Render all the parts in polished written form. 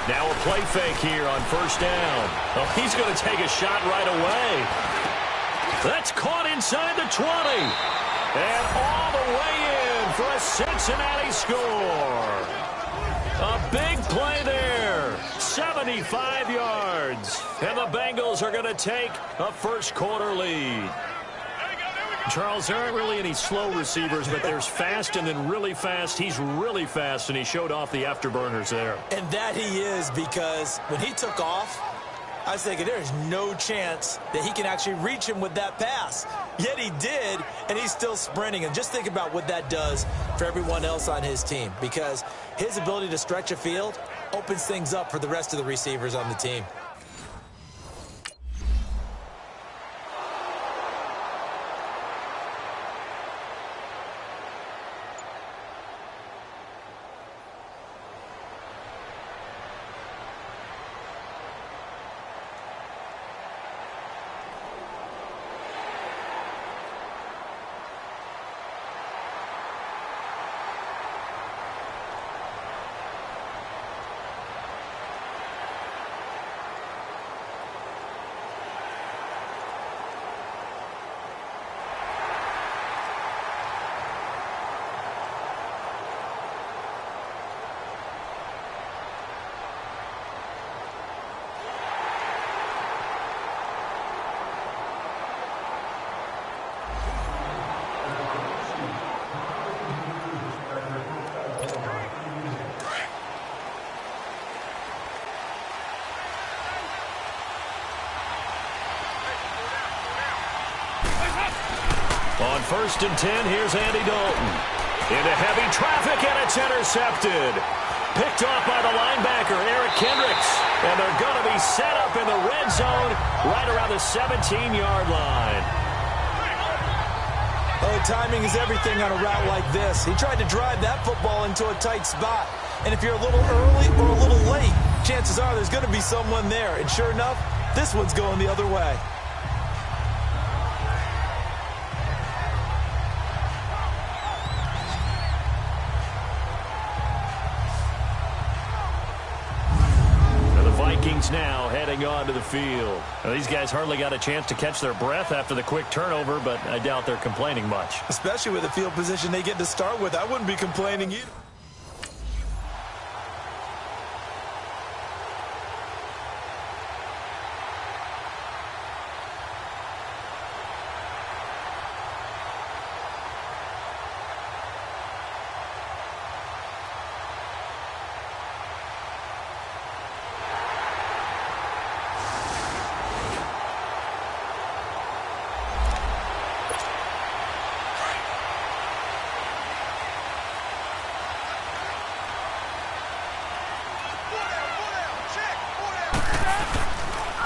Now a play fake here on first down. Oh, he's going to take a shot right away. That's caught inside the 20. And all the way in for a Cincinnati score. A big play there. 75 yards. And the Bengals are going to take a first quarter lead. Charles, there aren't really any slow receivers, but there's fast and then really fast. He's really fast, and he showed off the afterburners there. And that he is, because when he took off, I was thinking there's no chance that he can actually reach him with that pass. Yet he did, and he's still sprinting. And just think about what that does for everyone else on his team, because his ability to stretch a field opens things up for the rest of the receivers on the team. On 1st and 10, here's Andy Dalton. Into heavy traffic, and it's intercepted. Picked off by the linebacker, Eric Kendricks. And they're going to be set up in the red zone right around the 17-yard line. Oh, timing is everything on a route like this. He tried to drive that football into a tight spot. And if you're a little early or a little late, chances are there's going to be someone there. And sure enough, this one's going the other way. Now heading onto the field. Well, these guys hardly got a chance to catch their breath after the quick turnover, but I doubt they're complaining much. Especially with the field position they get to start with. I wouldn't be complaining either.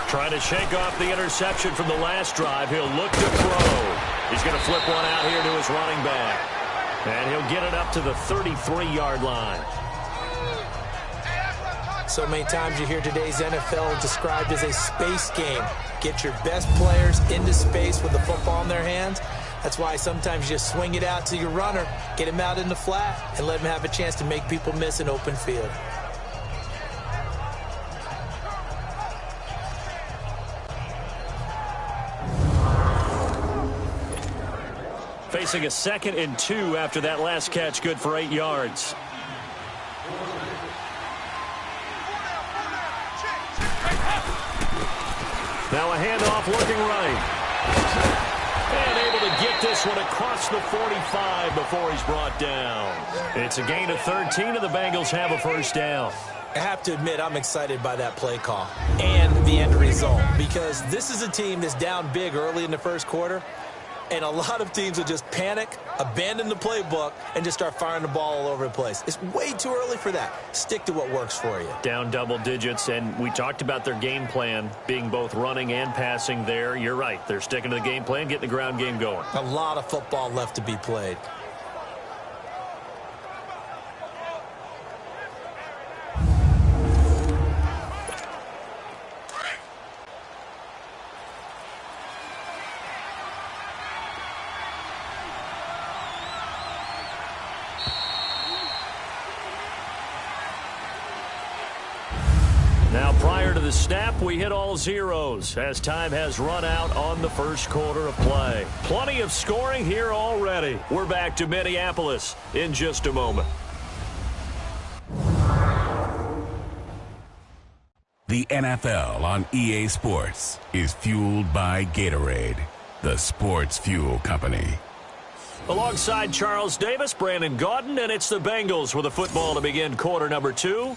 Trying to shake off the interception from the last drive. He'll look to throw. He's going to flip one out here to his running back. And he'll get it up to the 33-yard line. So many times you hear today's NFL described as a space game. Get your best players into space with the football in their hands. That's why sometimes you just swing it out to your runner, get him out in the flat, and let him have a chance to make people miss an open field. Facing a 2nd and 2 after that last catch, good for 8 yards. Now a handoff looking right. And able to get this one across the 45 before he's brought down. It's a gain of 13, and the Bengals have a first down. I have to admit, I'm excited by that play call and the end result, because this is a team that's down big early in the first quarter, and a lot of teams will just panic, abandon the playbook, and just start firing the ball all over the place. It's way too early for that. Stick to what works for you. Down double digits, and we talked about their game plan being both running and passing there. You're right. They're sticking to the game plan, getting the ground game going. A lot of football left to be played. Now, prior to the snap, we hit all zeros as time has run out on the first quarter of play. Plenty of scoring here already. We're back to Minneapolis in just a moment. The NFL on EA Sports is fueled by Gatorade, the sports fuel company. Alongside Charles Davis, Brandon Gaudin, and it's the Bengals with a football to begin quarter number 2.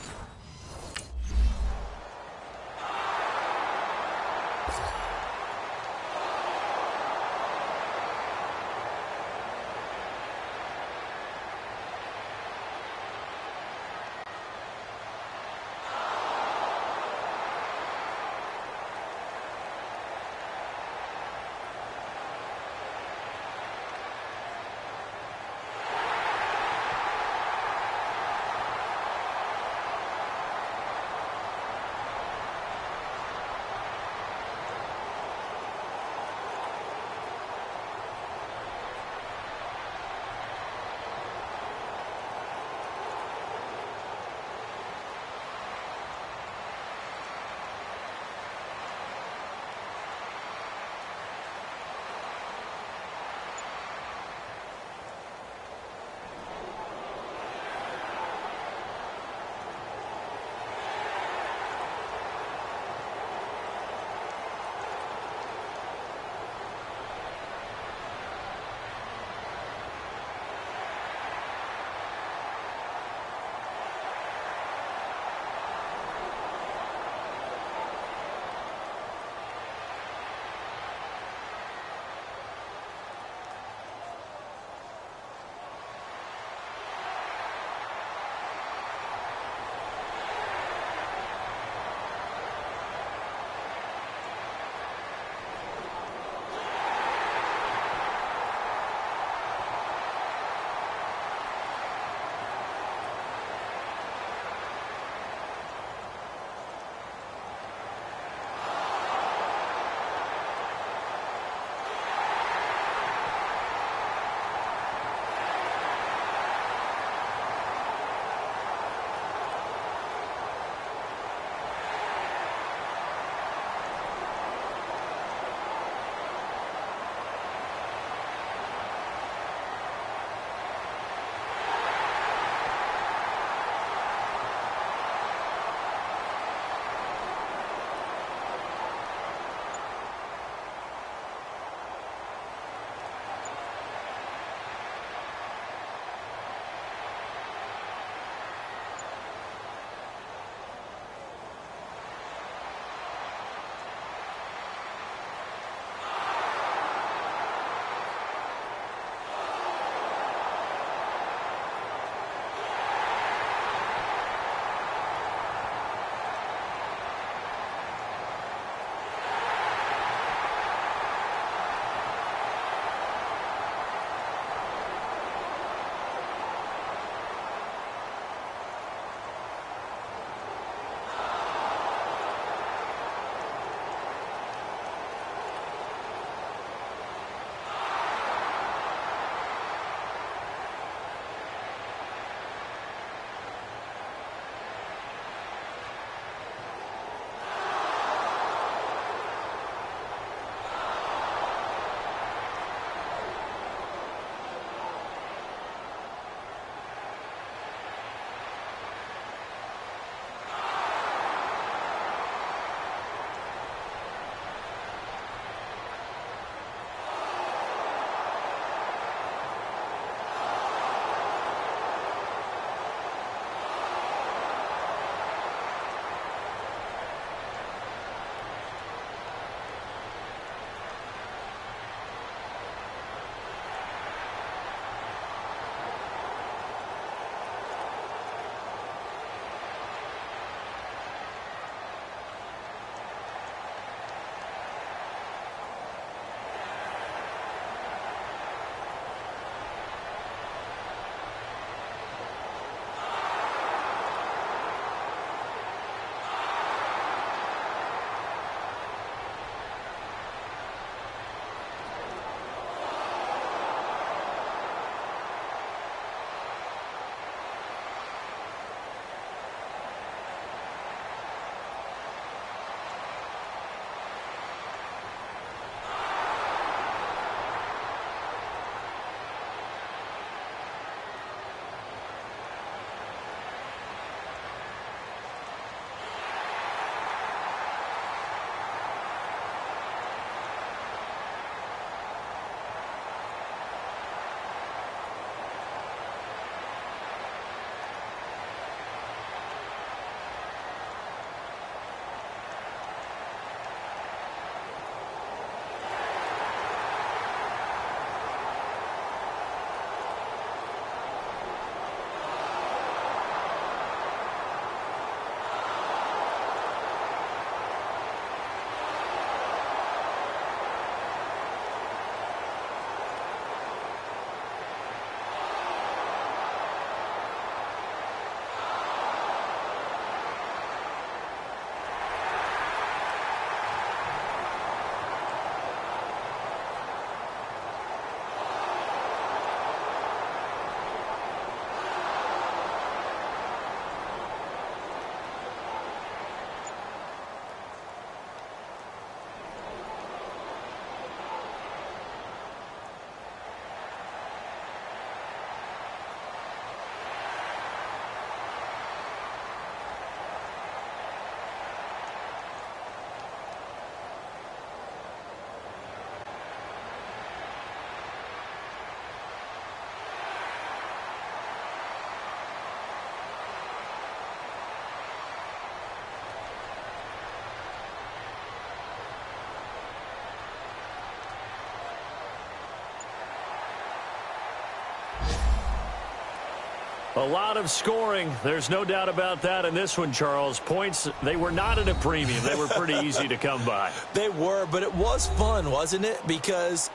A lot of scoring. There's no doubt about that in this one, Charles. Points, they were not at a premium. They were pretty easy to come by. They were, but it was fun, wasn't it? Because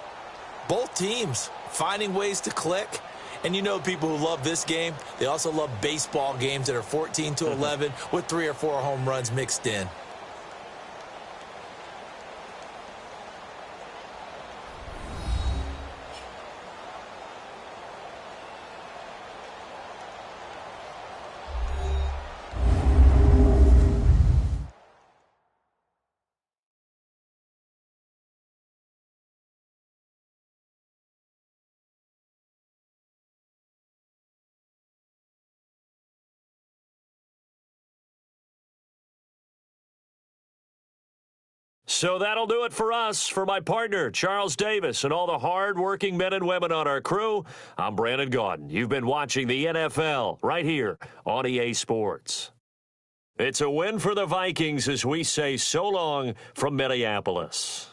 both teams finding ways to click. And you know people who love this game, they also love baseball games that are 14-11 with 3 or 4 home runs mixed in. So that'll do it for us. For my partner, Charles Davis, and all the hard-working men and women on our crew, I'm Brandon Gaudin. You've been watching the NFL right here on EA Sports. It's a win for the Vikings as we say so long from Minneapolis.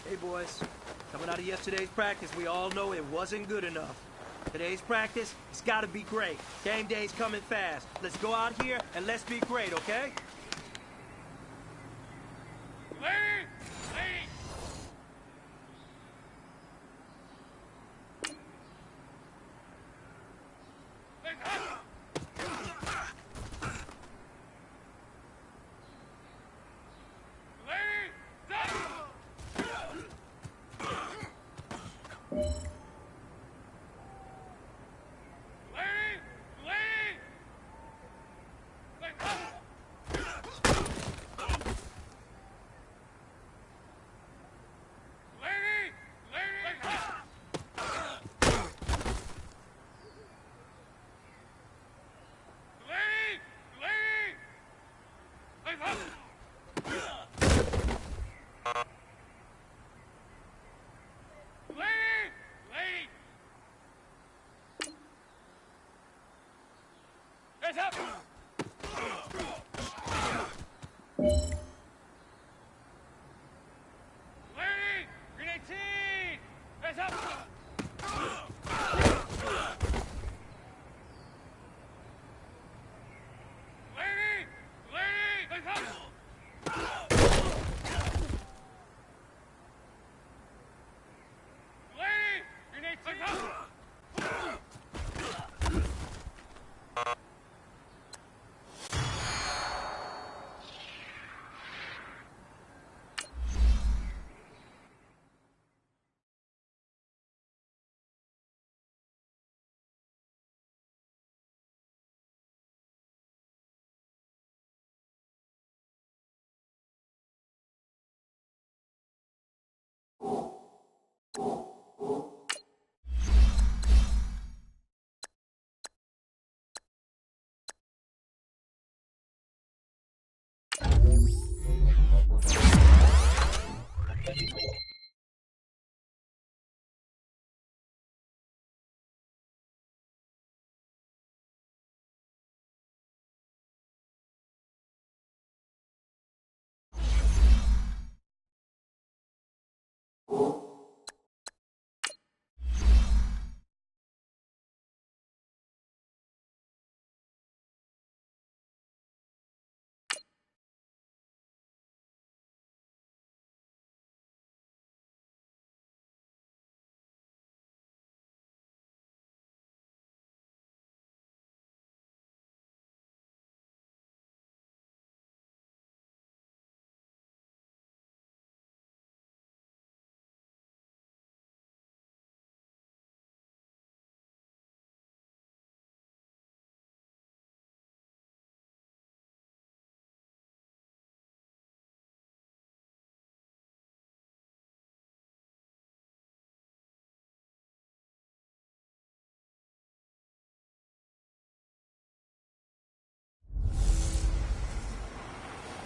Hey, boys. Coming out of yesterday's practice, we all know it wasn't good enough. Today's practice, it's got to be great. Game day's coming fast. Let's go out here and let's be great, okay?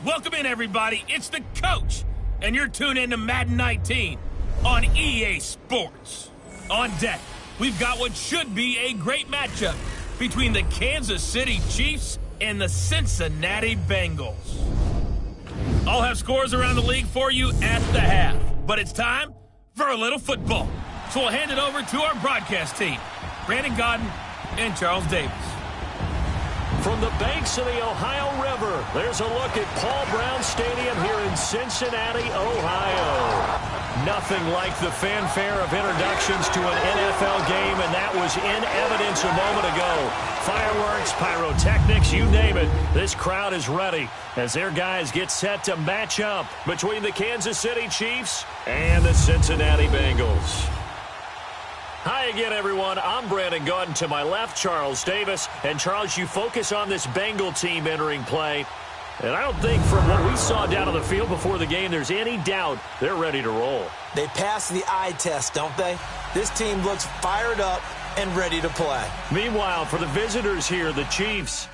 Welcome in, everybody. It's the coach, and you're tuned in to Madden 19 on EA Sports. On deck, we've got what should be a great matchup between the Kansas City Chiefs and the Cincinnati Bengals. I'll have scores around the league for you at the half, but it's time for a little football. So we'll hand it over to our broadcast team, Brandon Godden and Charles Davis. From the banks of the Ohio River, there's a look at Paul Brown Stadium here in Cincinnati, Ohio. Nothing like the fanfare of introductions to an NFL game, and that was in evidence a moment ago. Fireworks, pyrotechnics, you name it. This crowd is ready as their guys get set to match up between the Kansas City Chiefs and the Cincinnati Bengals. Hi again, everyone. I'm Brandon Godden. To my left, Charles Davis. And, Charles, you focus on this Bengal team entering play. And I don't think from what we saw down on the field before the game there's any doubt they're ready to roll. They pass the eye test, don't they? This team looks fired up and ready to play. Meanwhile, for the visitors here, the Chiefs.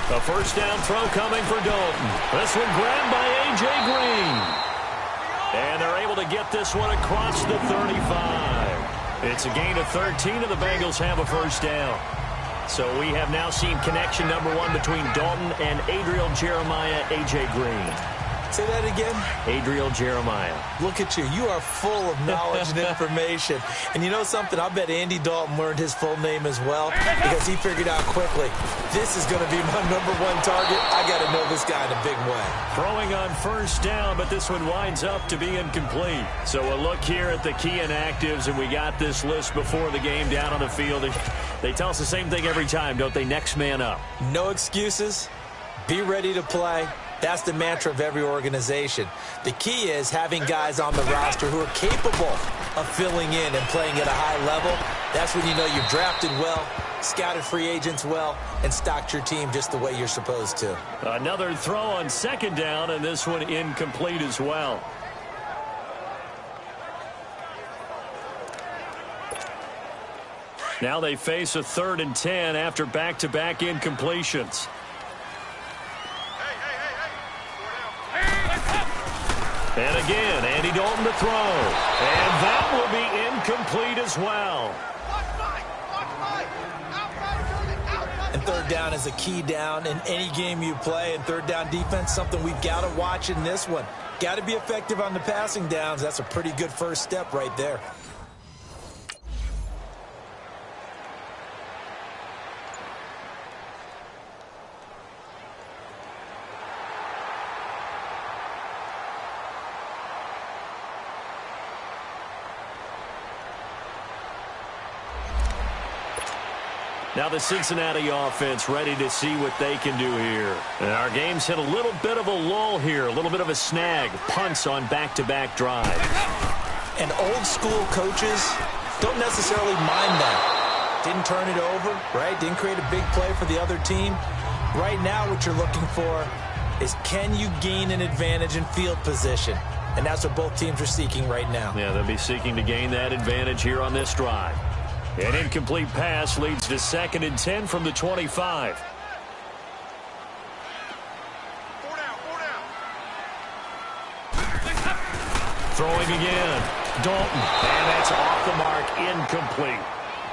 A first down throw coming for Dalton. This one grabbed by A.J. Green. And they're able to get this one across the 35. It's a gain of 13, and the Bengals have a first down. So we have now seen connection number one between Dalton and Adriel Jeremiah, A.J. Green. Say that again. Adriel Jeremiah. Look at you. You are full of knowledge and information. And you know something? I bet Andy Dalton learned his full name as well because he figured out quickly, this is going to be my number one target. I got to know this guy in a big way. Throwing on first down, but this one winds up to be incomplete. So a look here at the key inactives, and we got this list before the game down on the field. They tell us the same thing every time, don't they? Next man up. No excuses. Be ready to play. That's the mantra of every organization. The key is having guys on the roster who are capable of filling in and playing at a high level. That's when you know you've drafted well, scouted free agents well, and stocked your team just the way you're supposed to. Another throw on second down, and this one incomplete as well. Now they face a 3rd and 10 after back-to-back incompletions. And again, Andy Dalton to throw. And that will be incomplete as well. And third down is a key down in any game you play. And third down defense, something we've got to watch in this one. Got to be effective on the passing downs. That's a pretty good first step right there. Now the Cincinnati offense ready to see what they can do here. And our game's hit a little bit of a lull here, a little bit of a snag. Punts on back-to-back drives. And old-school coaches don't necessarily mind that. Didn't turn it over, right? Didn't create a big play for the other team. Right now what you're looking for is, can you gain an advantage in field position? And that's what both teams are seeking right now. Yeah, they'll be seeking to gain that advantage here on this drive. An incomplete pass leads to 2nd and 10 from the 25. Throwing again. Dalton. And that's off the mark. Incomplete.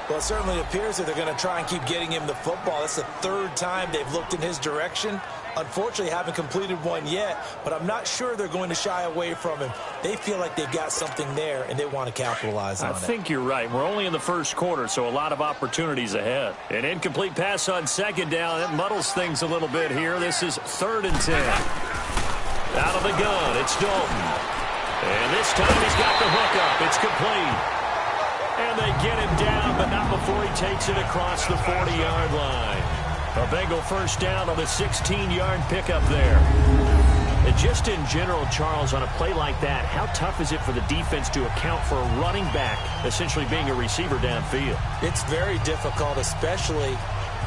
Well, it certainly appears that they're going to try and keep getting him the football. That's the third time they've looked in his direction. Unfortunately, haven't completed one yet, but I'm not sure they're going to shy away from him. They feel like they've got something there, and they want to capitalize on it. I think you're right. We're only in the first quarter, so a lot of opportunities ahead. An incomplete pass on 2nd down. It muddles things a little bit here. This is 3rd and 10. Out of the gun, it's Dalton. And this time he's got the hook up. It's complete. And they get him down, but not before he takes it across the 40-yard line. A Bengal first down on the 16-yard pickup there. And just in general, Charles, on a play like that, how tough is it for the defense to account for a running back essentially being a receiver downfield? It's very difficult, especially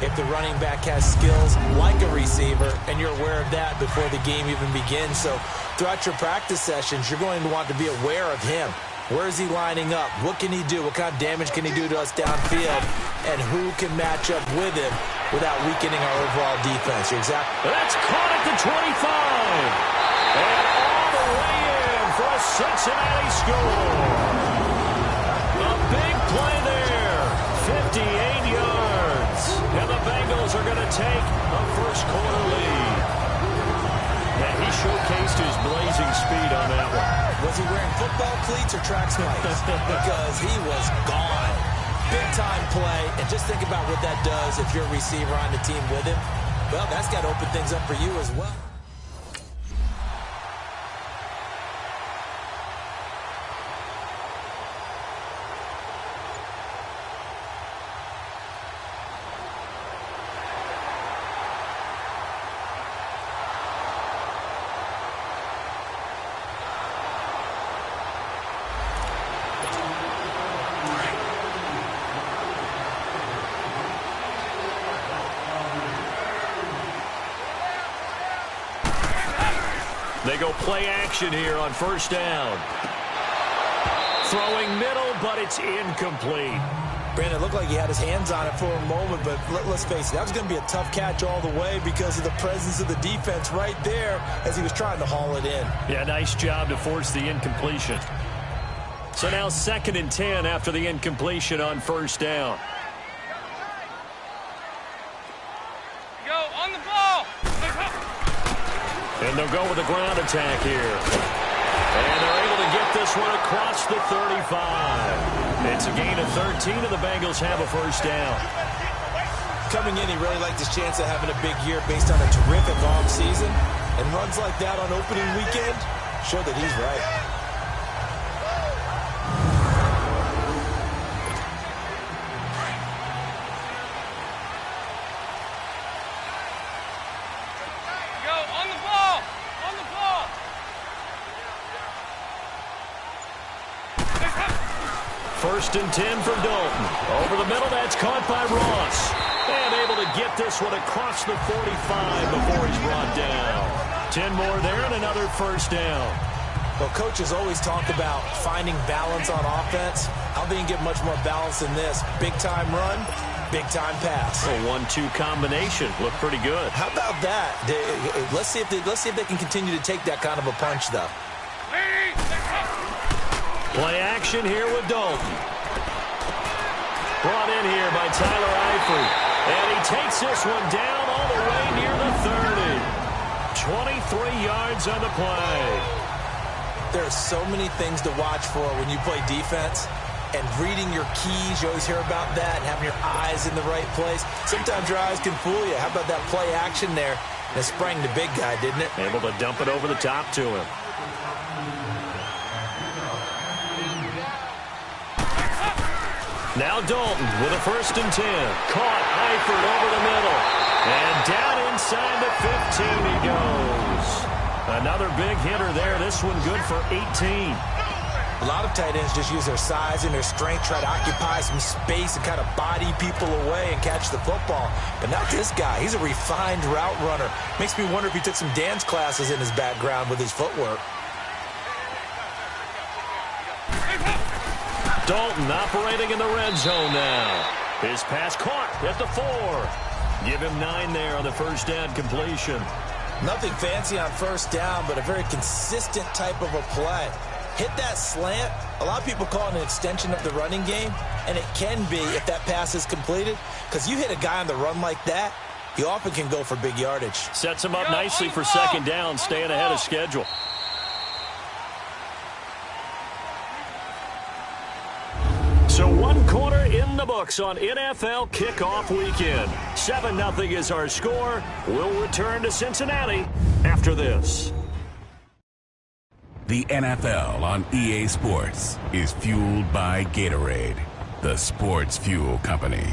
if the running back has skills like a receiver, and you're aware of that before the game even begins. So throughout your practice sessions, you're going to want to be aware of him. Where is he lining up? What can he do? What kind of damage can he do to us downfield? And who can match up with him without weakening our overall defense? You're exactly. That's caught at the 25. And all the way in for a Cincinnati score. A big play there. 58 yards. And the Bengals are going to take a first quarter lead. And he showcased his blazing speed on that one. Was he wearing football cleats or track spikes? Because he was gone. Big-time play. And just think about what that does if you're a receiver on the team with him. Well, that's got to open things up for you as well. They go play action here on first down. Throwing middle, but it's incomplete. Brandon, it looked like he had his hands on it for a moment, but let's face it, that was going to be a tough catch all the way because of the presence of the defense right there as he was trying to haul it in. Yeah, nice job to force the incompletion. So now 2nd and 10 after the incompletion on first down. Go on the ball. And they'll go with a ground attack here. And they're able to get this one across the 35. It's a gain of 13, and the Bengals have a first down. Coming in, he really liked his chance of having a big year based on a terrific offseason. And runs like that on opening weekend show that he's right. First and 10 from Dalton. Over the middle, that's caught by Ross. And able to get this one across the 45 before he's brought down. 10 more there and another first down. Well, coaches always talk about finding balance on offense. How they can get much more balance than this? Big-time run, big-time pass. A 1-2 combination. Looked pretty good. How about that? Let's see if they can continue to take that kind of a punch, though. Play action here with Dalton. Brought in here by Tyler Eifert. And he takes this one down all the way near the 30. 23 yards on the play. There are so many things to watch for when you play defense. And reading your keys, you always hear about that, and having your eyes in the right place. Sometimes your eyes can fool you. How about that play action there? It sprang the big guy, didn't it? Able to dump it over the top to him. Now Dalton with a 1st and 10. Caught Eifert over the middle. And down inside the 15 he goes. Another big hitter there. This one good for 18. A lot of tight ends just use their size and their strength, try to occupy some space and kind of body people away and catch the football. But not this guy. He's a refined route runner. Makes me wonder if he took some dance classes in his background with his footwork. Dalton operating in the red zone now. His pass caught at the 4. Give him 9 there on the first down completion. Nothing fancy on first down, but a very consistent type of a play. Hit that slant. A lot of people call it an extension of the running game, and it can be if that pass is completed, because you hit a guy on the run like that, you often can go for big yardage. Sets him up nicely for 2nd down, staying ahead of schedule. So 1 quarter in the books on NFL kickoff weekend. 7-0 is our score. We'll return to Cincinnati after this. The NFL on EA Sports is fueled by Gatorade, the sports fuel company.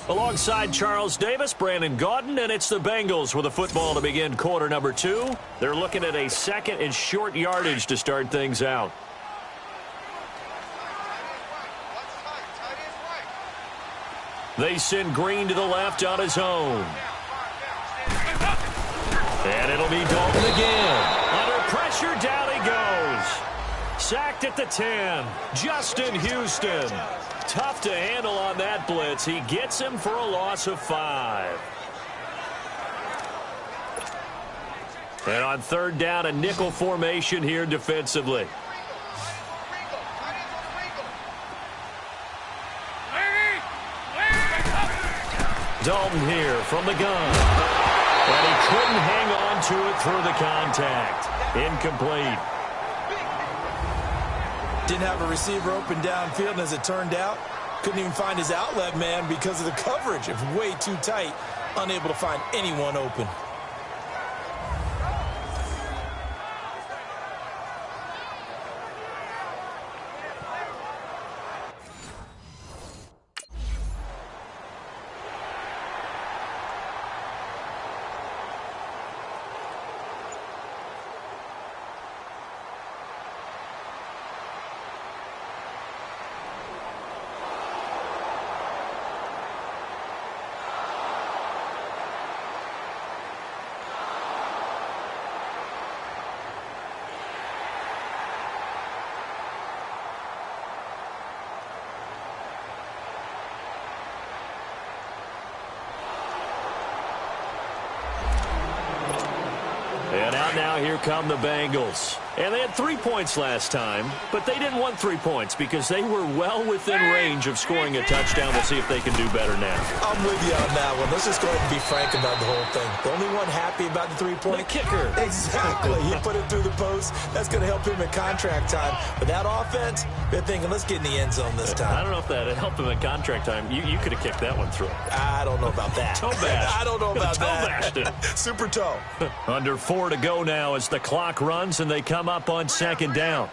Alongside Charles Davis, Brandon Gaudin, and it's the Bengals with a football to begin quarter number 2. They're looking at a 2nd and short yardage to start things out. They send Green to the left on his own. And it'll be Dalton again. Under pressure, down he goes. Sacked at the 10. Justin Houston. Tough to handle on that blitz. He gets him for a loss of 5. And on 3rd down, a nickel formation here defensively. Dalton here from the gun. And he couldn't hang on to it through the contact. Incomplete. Didn't have a receiver open downfield, and as it turned out, couldn't even find his outlet man because of the coverage. It was way too tight, unable to find anyone open. And out now, here come the Bengals. And they had 3 points last time, but they didn't want 3 points because they were well within range of scoring a touchdown. We'll see if they can do better now. I'm with you on that one. Let's just go ahead and be frank about the whole thing. The only one happy about the 3-point. The kicker. Exactly. He put it through the post. That's going to help him in contract time. But that offense, they're thinking, let's get in the end zone this time. I don't know if that helped him in contract time. You could have kicked that one through. I don't know about that. Toe bash. I don't know about toe that. Bashed it. Super toe. Under 4 to go now as the clock runs and they come up on 2nd down.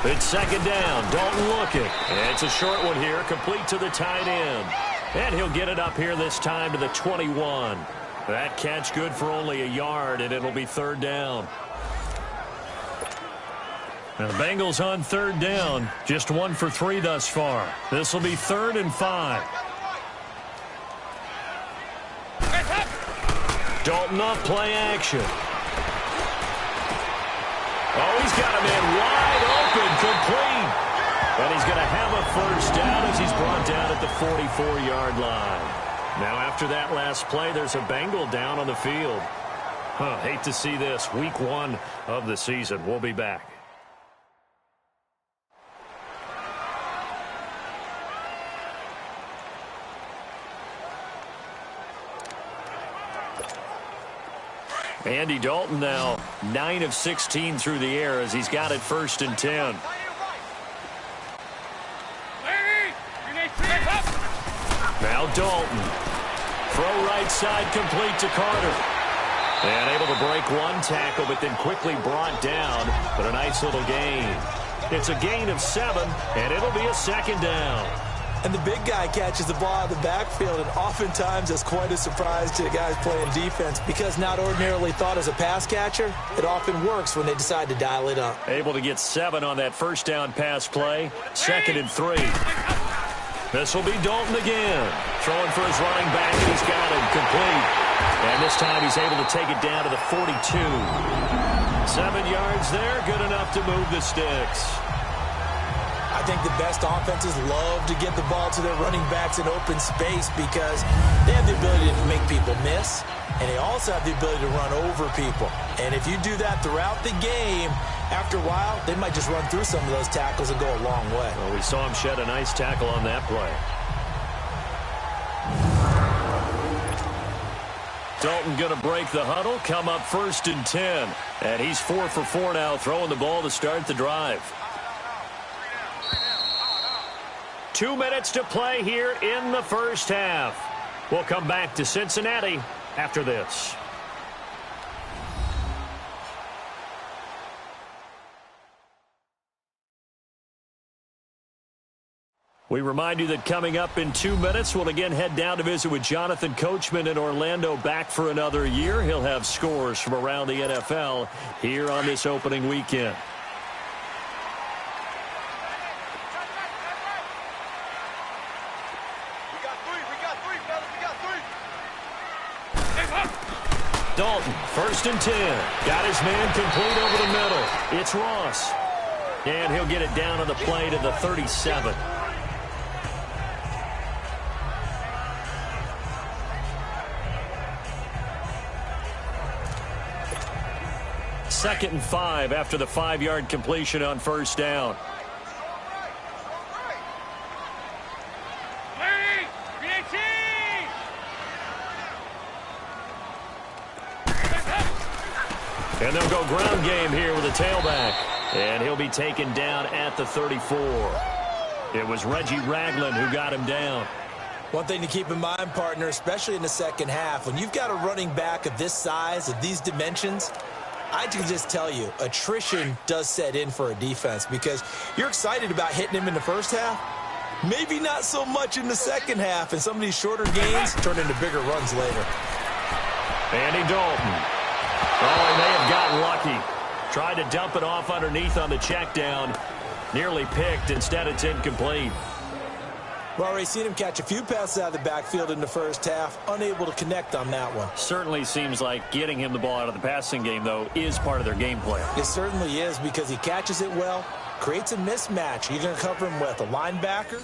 It's 2nd down. Dalton looking. And it's a short one here, complete to the tight end. And he'll get it up here this time to the 21. That catch good for only a yard, and it'll be 3rd down. Now the Bengals on 3rd down, just 1 for 3 thus far. This will be 3rd and 5. Dalton off play action. Oh, he's got him in wide open, complete. And he's going to have a 1st down as he's brought down at the 44-yard line. Now after that last play, there's a Bengal down on the field. Hate to see this. Week 1 of the season. We'll be back. Andy Dalton now 9 of 16 through the air as he's got it 1st and 10. Now Dalton. Throw right side complete to Carter. And able to break one tackle, but then quickly brought down. But a nice little gain. It's a gain of 7, and it'll be a 2nd down. And the big guy catches the ball out of the backfield, and oftentimes that's quite a surprise to the guys playing defense because not ordinarily thought as a pass catcher, it often works when they decide to dial it up. Able to get 7 on that 1st down pass play. 2nd and 3. This will be Dalton again. Throwing for his running back, and he's got him complete. And this time he's able to take it down to the 42. 7 yards there, good enough to move the sticks. I think the best offenses love to get the ball to their running backs in open space because they have the ability to make people miss, and they also have the ability to run over people. And if you do that throughout the game, after a while, they might just run through some of those tackles and go a long way. Well, we saw him shed a nice tackle on that play. Dalton going to break the huddle, come up 1st and 10. And he's 4 for 4 now, throwing the ball to start the drive. 2 minutes to play here in the 1st half. We'll come back to Cincinnati after this. We remind you that coming up in 2 minutes, we'll again head down to visit with Jonathan Coachman in Orlando, back for another year. He'll have scores from around the NFL here on this opening weekend. Dalton, 1st and 10. Got his man complete over the middle. It's Ross. And he'll get it down on the play to the 37. Second and 5 after the 5-yard completion on 1st down. And they'll go ground game here with a tailback. And he'll be taken down at the 34. It was Reggie Ragland who got him down. One thing to keep in mind, partner, especially in the 2nd half, when you've got a running back of this size, of these dimensions, I can just tell you, attrition does set in for a defense because you're excited about hitting him in the 1st half. Maybe not so much in the 2nd half, and some of these shorter gains turn into bigger runs later. Andy Dalton. Oh, he may have gotten lucky. Tried to dump it off underneath on the check down. Nearly picked. Instead, it's incomplete. We've already seen him catch a few passes out of the backfield in the 1st half. Unable to connect on that one. Certainly seems like getting him the ball out of the passing game, though, is part of their game plan. It certainly is because he catches it well, creates a mismatch. You're going to cover him with a linebacker.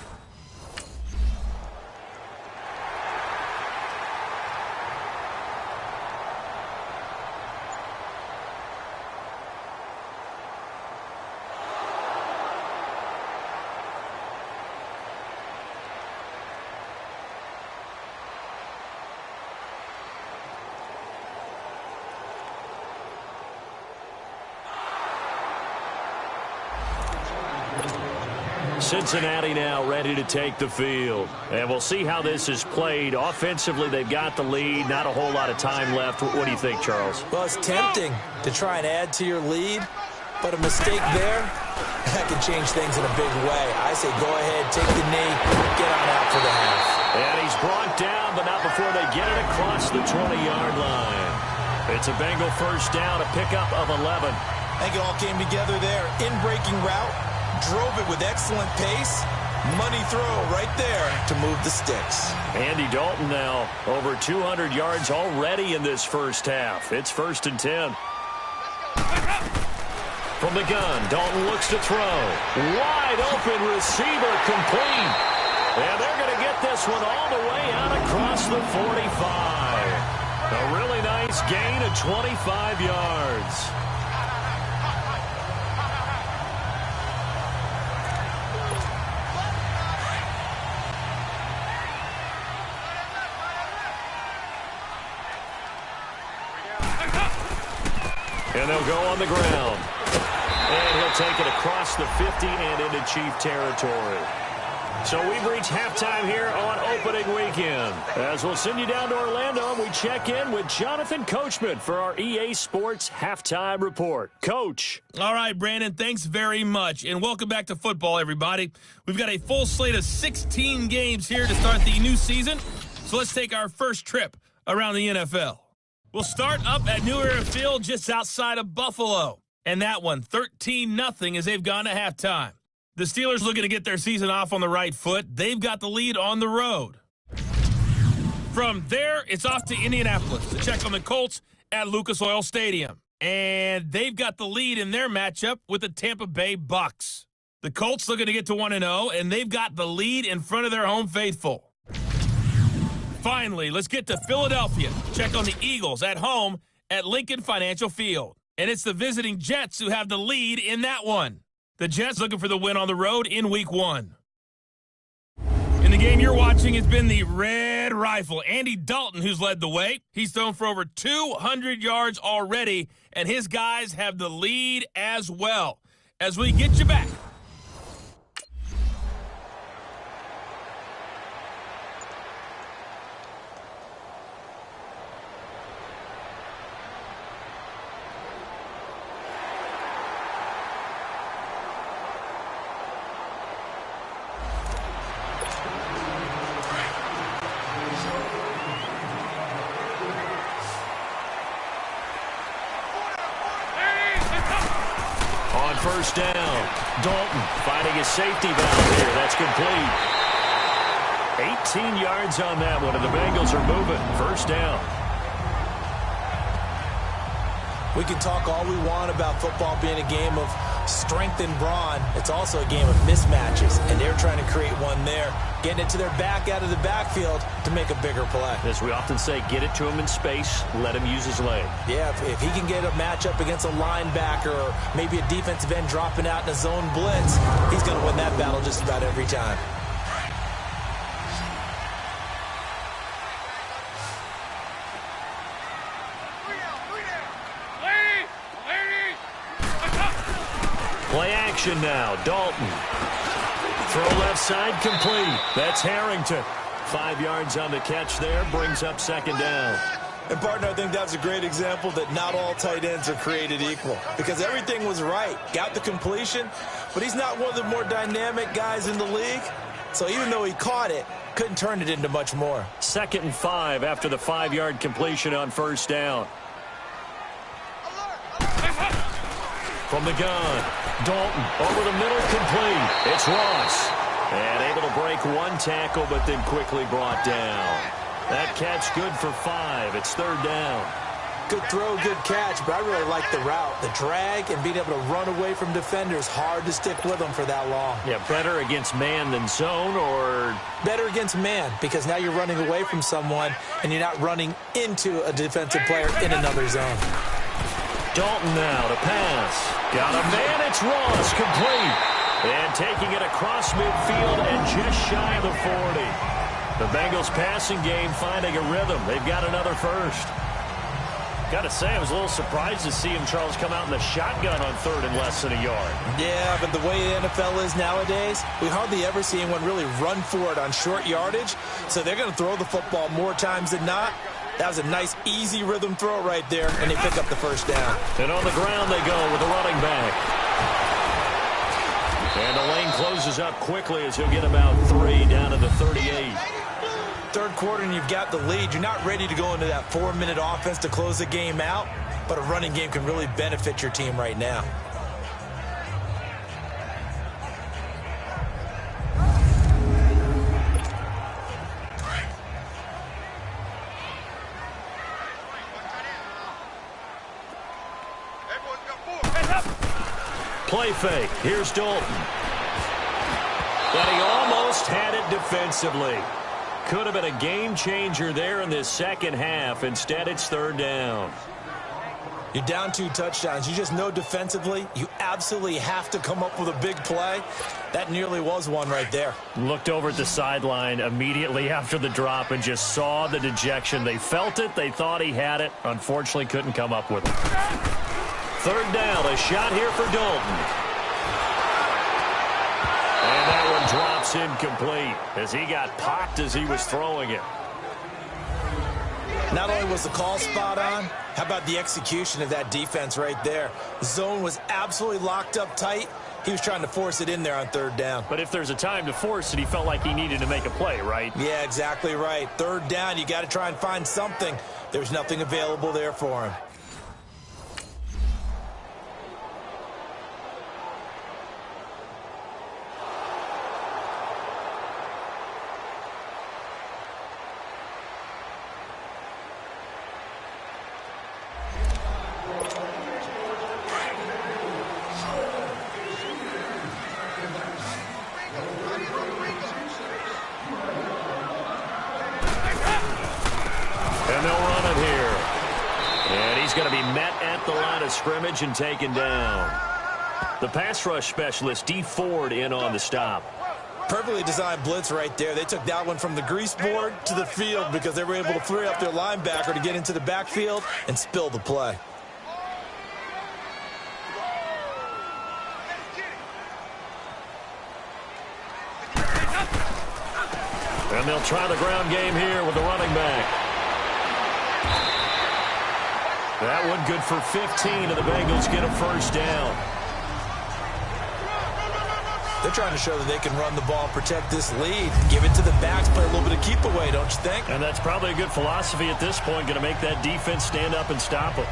Cincinnati now ready to take the field. And we'll see how this is played. Offensively, they've got the lead. Not a whole lot of time left. What do you think, Charles? Well, it's tempting to try and add to your lead, but a mistake there, that can change things in a big way. I say go ahead, take the knee, get on out for the half. And he's brought down, but not before they get it across the 20-yard line. It's a Bengal 1st down, a pickup of 11. I think it all came together there. In-breaking route. Drove it with excellent pace. Money throw right there to move the sticks. Andy Dalton now over 200 yards already in this 1st half. It's 1st and 10. From the gun, Dalton looks to throw. Wide open receiver complete. And they're going to get this one all the way out across the 45. A really nice gain of 25 yards. And they'll go on the ground. And he'll take it across the 50 and into Chief territory. So we've reached halftime here on opening weekend. As we'll send you down to Orlando, we check in with Jonathan Coachman for our EA Sports Halftime Report. Coach. All right, Brandon, thanks very much. And welcome back to football, everybody. We've got a full slate of 16 games here to start the new season. So let's take our first trip around the NFL. We'll start up at New Era Field just outside of Buffalo. And that one, 13-0 as they've gone to halftime. The Steelers looking to get their season off on the right foot. They've got the lead on the road. From there, it's off to Indianapolis to check on the Colts at Lucas Oil Stadium. And they've got the lead in their matchup with the Tampa Bay Bucks. The Colts looking to get to 1-0, and they've got the lead in front of their home faithful. Finally, let's get to Philadelphia. Check on the Eagles at home at Lincoln Financial Field. And it's the visiting Jets who have the lead in that one. The Jets looking for the win on the road in Week 1. In the game you're watching, it's been the Red Rifle, Andy Dalton, who's led the way. He's thrown for over 200 yards already, and his guys have the lead as well. As we get you back. First down. Dalton finding his safety valve here. That's complete. 18 yards on that one, and the Bengals are moving. First down. We can talk all we want about football being a game of strength and brawn. It's also a game of mismatches, and they're trying to create one there, getting it to their back out of the backfield to make a bigger play. As we often say, get it to him in space, let him use his leg. Yeah, if he can get a matchup against a linebacker or maybe a defensive end dropping out in a zone blitz, he's going to win that battle just about every time. Play action now. Dalton. Throw left side complete. That's Harrington. 5 yards on the catch there. Brings up second down. And, partner, I think that's a great example that not all tight ends are created equal. Because everything was right. Got the completion, but he's not one of the more dynamic guys in the league. So even though he caught it, couldn't turn it into much more. 2nd and 5 after the 5-yard completion on first down. From the gun, Dalton over the middle, complete. It's Ross. And able to break one tackle, but then quickly brought down. That catch good for 5. It's third down. Good throw, good catch, but I really like the route. The drag and being able to run away from defenders, hard to stick with them for that long. Yeah, better against man than zone, or? Better against man, because now you're running away from someone and you're not running into a defensive player in another zone. Dalton now to pass. Got a man, it's Ross, complete. And taking it across midfield and just shy of the 40. The Bengals passing game finding a rhythm. They've got another first. Got to say, I was a little surprised to see him, Charles, come out in the shotgun on third and less than a yard. Yeah, but the way the NFL is nowadays, we hardly ever see anyone really run for it on short yardage. So they're going to throw the football more times than not. That was a nice, easy rhythm throw right there, and they pick up the first down. And on the ground they go with the running back. And the lane closes up quickly as he'll get about 3 down to the 38. Third quarter, and you've got the lead. You're not ready to go into that 4-minute offense to close the game out, but a running game can really benefit your team right now. Play fake. Here's Dalton. But he almost had it defensively. Could have been a game changer there in this second half. Instead, it's third down. You're down 2 touchdowns. You just know defensively you absolutely have to come up with a big play. That nearly was one right there. Looked over at the sideline immediately after the drop and just saw the dejection. They felt it. They thought he had it. Unfortunately, couldn't come up with it. Third down, a shot here for Dalton. And that one drops incomplete as he got popped as he was throwing it. Not only was the call spot on, how about the execution of that defense right there? The zone was absolutely locked up tight. He was trying to force it in there on third down. But if there's a time to force it, he felt like he needed to make a play, right? Yeah, exactly right. Third down, you got to try and find something. There's nothing available there for him. And they'll run it here. And he's going to be met at the line of scrimmage and taken down. The pass rush specialist, D. Ford, in on the stop. Perfectly designed blitz right there. They took that one from the grease board to the field because they were able to free up their linebacker to get into the backfield and spill the play. And they'll try the ground game here with the running back. That one good for 15, and the Bengals get a first down. They're trying to show that they can run the ball, protect this lead, give it to the backs, play a little bit of keep away, don't you think? And that's probably a good philosophy at this point, going to make that defense stand up and stop them.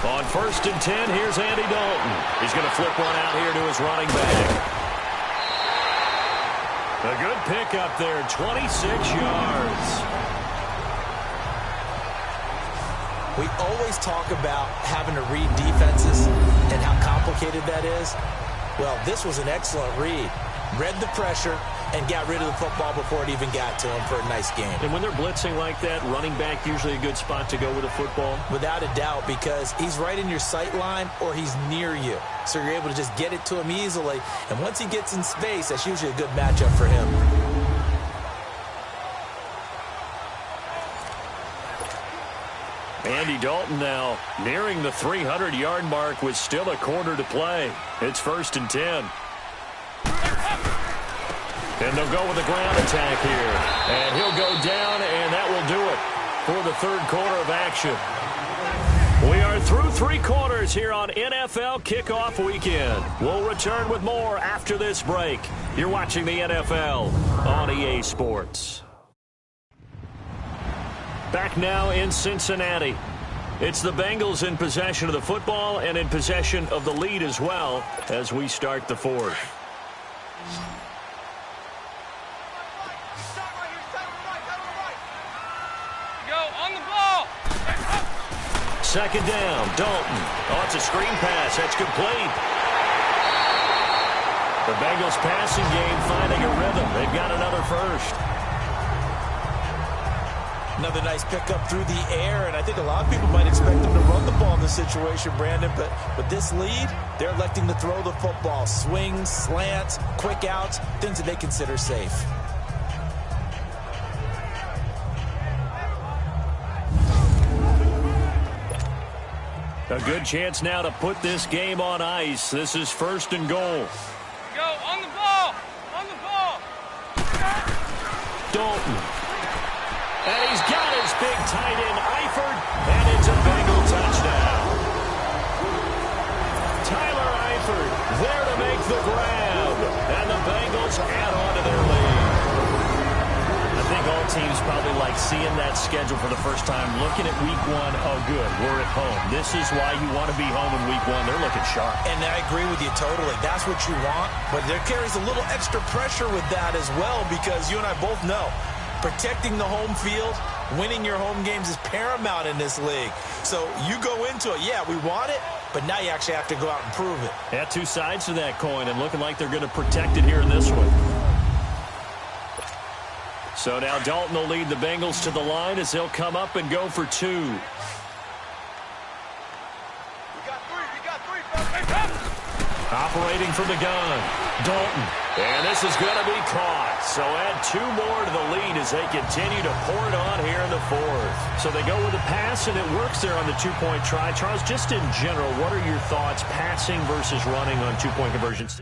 On 1st and 10, here's Andy Dalton. He's going to flip one out here to his running back. A good pickup there, 26 yards. We always talk about having to read defenses and how complicated that is. Well, this was an excellent read. Read the pressure and got rid of the football before it even got to him for a nice game. And when they're blitzing like that, running back usually a good spot to go with a football? Without a doubt, because he's right in your sight line or he's near you. So you're able to just get it to him easily. And once he gets in space, that's usually a good matchup for him. Andy Dalton now nearing the 300-yard mark with still a quarter to play. It's 1st and 10. And they'll go with a ground attack here. And he'll go down, and that will do it for the third quarter of action. We are through 3 quarters here on NFL Kickoff Weekend. We'll return with more after this break. You're watching the NFL on EA Sports. Back now in Cincinnati. It's the Bengals in possession of the football and in possession of the lead as well as we start the fourth. Second down, Dalton. Oh, it's a screen pass. That's complete. The Bengals passing game finding a rhythm. They've got another first. Another nice pickup through the air, and I think a lot of people might expect them to run the ball in this situation, Brandon, but with this lead, they're electing to throw the football. Swings, slants, quick outs, things that they consider safe. A good chance now to put this game on ice. This is 1st and goal. Go, on the ball! On the ball! Dalton. And he's got his big tight end, Eifert, and it's a Bengal touchdown. Tyler Eifert there to make the grab. And the Bengals add on to their lead. I think all teams probably like seeing that schedule for the first time, looking at week 1. Oh, good, we're at home. This is why you want to be home in week 1. They're looking sharp. And I agree with you totally. That's what you want. But there carries a little extra pressure with that as well, because you and I both know protecting the home field, winning your home games is paramount in this league. So you go into it, yeah, we want it, but now you actually have to go out and prove it. Yeah, 2 sides to that coin, and looking like they're going to protect it here in this one. So now Dalton will lead the Bengals to the line as they'll come up and go for 2. operating from the gun. Dalton. And this is going to be caught. So add 2 more to the lead as they continue to pour it on here in the 4th. So they go with the pass, and it works there on the 2-point try. Charles, just in general, what are your thoughts passing versus running on 2-point conversions?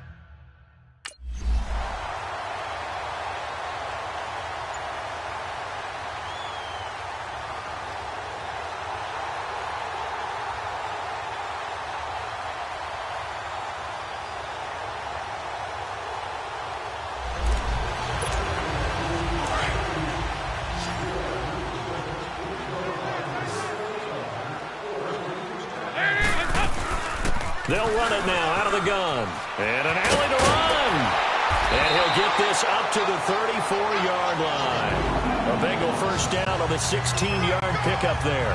They'll run it now out of the gun. And an alley to run. And he'll get this up to the 34-yard line. A Bengal first down on the 16-yard pickup there.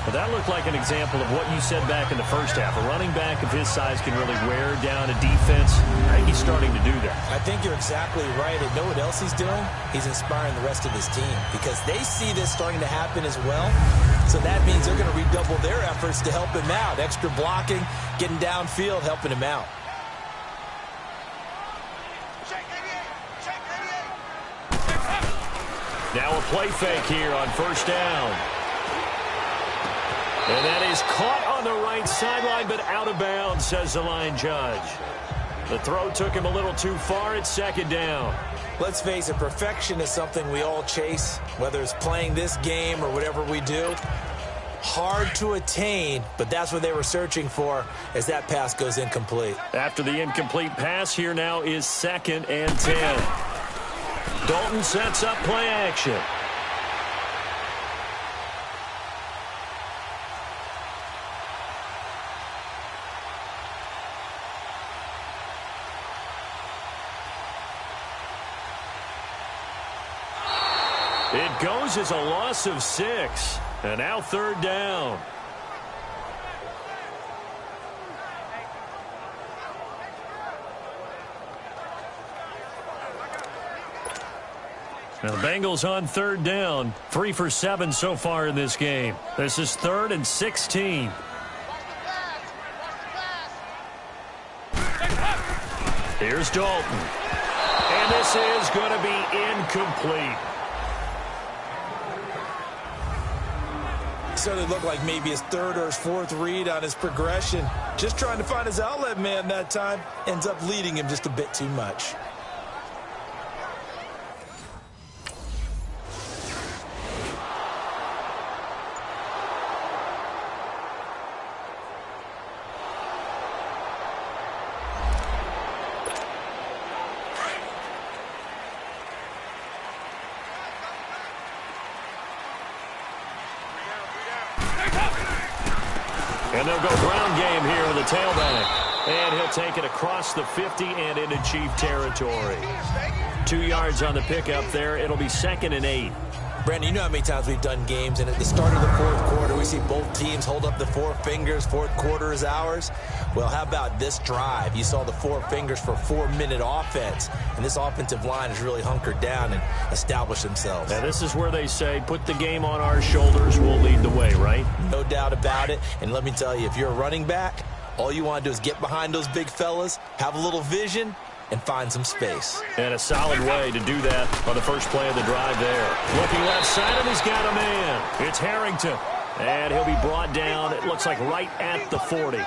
But that looked like an example of what you said back in the first half. A running back of his size can really wear down a defense. I think he's starting to do that. I think you're exactly right. And know what else he's doing? He's inspiring the rest of his team because they see this starting to happen as well. So that means they're going to redouble their efforts to help him out. Extra blocking, getting downfield, helping him out. Now a play fake here on first down. And that is caught on the right sideline, but out of bounds, says the line judge. The throw took him a little too far. It's second down. Let's face it, perfection is something we all chase, whether it's playing this game or whatever we do. Hard to attain, but that's what they were searching for as that pass goes incomplete. After the incomplete pass, here now is 2nd and 10. Dalton sets up play action. It goes as a loss of 6. And now 3rd down. Now the Bengals on 3rd down. 3 for 7 so far in this game. This is 3rd and 16. Here's Dalton. And this is going to be incomplete. Certainly looked like maybe his 3rd or his 4th read on his progression. Just trying to find his outlet man that time. Ends up leading him just a bit too much. And they'll go ground game here with the tailback. And he'll take it across the 50 and into Chief territory. 2 yards on the pickup there. It'll be 2nd and 8. Brandon, you know how many times we've done games, and at the start of the 4th quarter, we see both teams hold up the 4 fingers, 4th quarter is ours. Well, how about this drive? You saw the 4 fingers for 4-minute offense, and this offensive line has really hunkered down and established themselves. Now, this is where they say, put the game on our shoulders, we'll lead the way, right? No doubt about it, and let me tell you, if you're a running back, all you want to do is get behind those big fellas, have a little vision, and find some space. And a solid way to do that on the first play of the drive there. Looking left side, and he's got a man. It's Harrington. And he'll be brought down, it looks like right at the 40.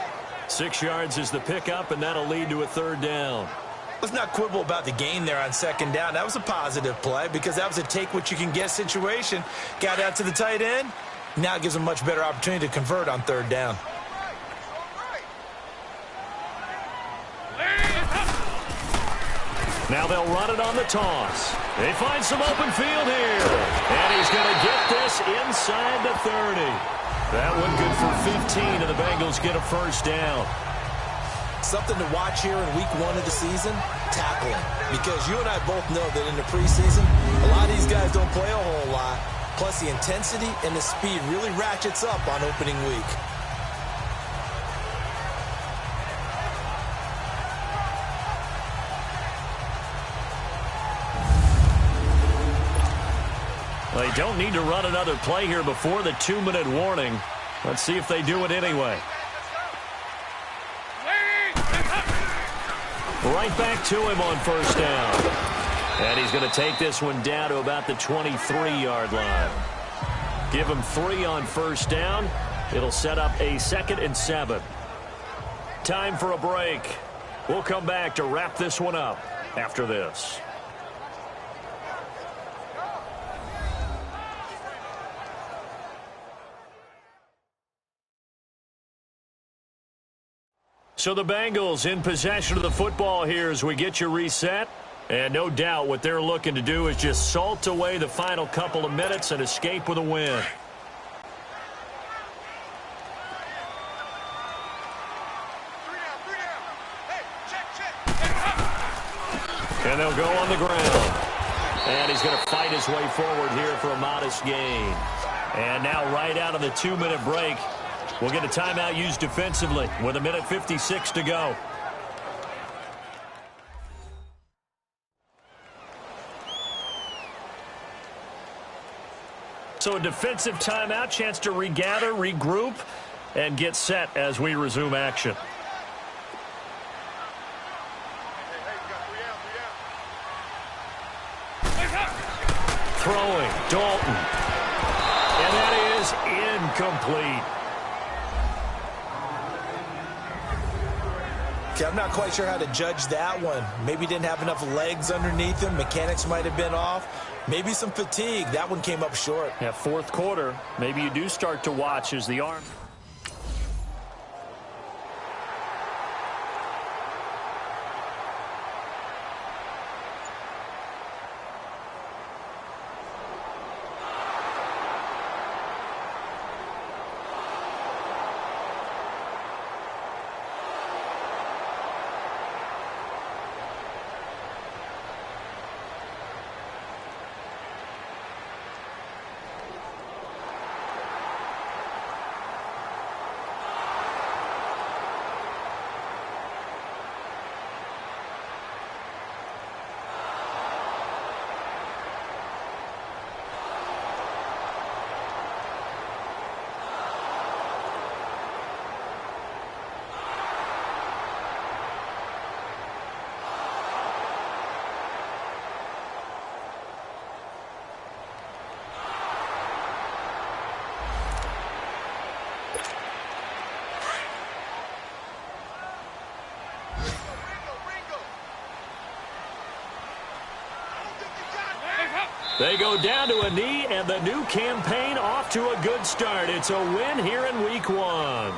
6 yards is the pickup, and that'll lead to a 3rd down. Let's not quibble about the gain there on 2nd down. That was a positive play because that was a take-what-you-can-get situation. Got out to the tight end. Now it gives them a much better opportunity to convert on 3rd down. Now they'll run it on the toss. They find some open field here. And he's going to get this inside the 30. That one good for 15, and the Bengals get a first down. Something to watch here in week 1 of the season, tackling. Because you and I both know that in the preseason, a lot of these guys don't play a whole lot. Plus the intensity and the speed really ratchets up on opening week. They don't need to run another play here before the 2-minute warning. Let's see if they do it anyway. Right back to him on first down. And he's going to take this one down to about the 23-yard line. Give him 3 on first down. It'll set up a 2nd and 7. Time for a break. We'll come back to wrap this one up after this. So the Bengals in possession of the football here as we get you reset. And no doubt what they're looking to do is just salt away the final couple of minutes and escape with a win. And they'll go on the ground. And he's going to fight his way forward here for a modest gain. And now right out of the 2-minute break, we'll get a timeout used defensively with 1:56 to go. So a defensive timeout, chance to regather, regroup, and get set as we resume action. Throwing, Dalton. And that is incomplete. Okay, I'm not quite sure how to judge that one. Maybe didn't have enough legs underneath him. Mechanics might have been off. Maybe some fatigue. That one came up short. Yeah, fourth quarter. Maybe you do start to watch as the arm. They go down to a knee, and the new campaign off to a good start. It's a win here in Week 1.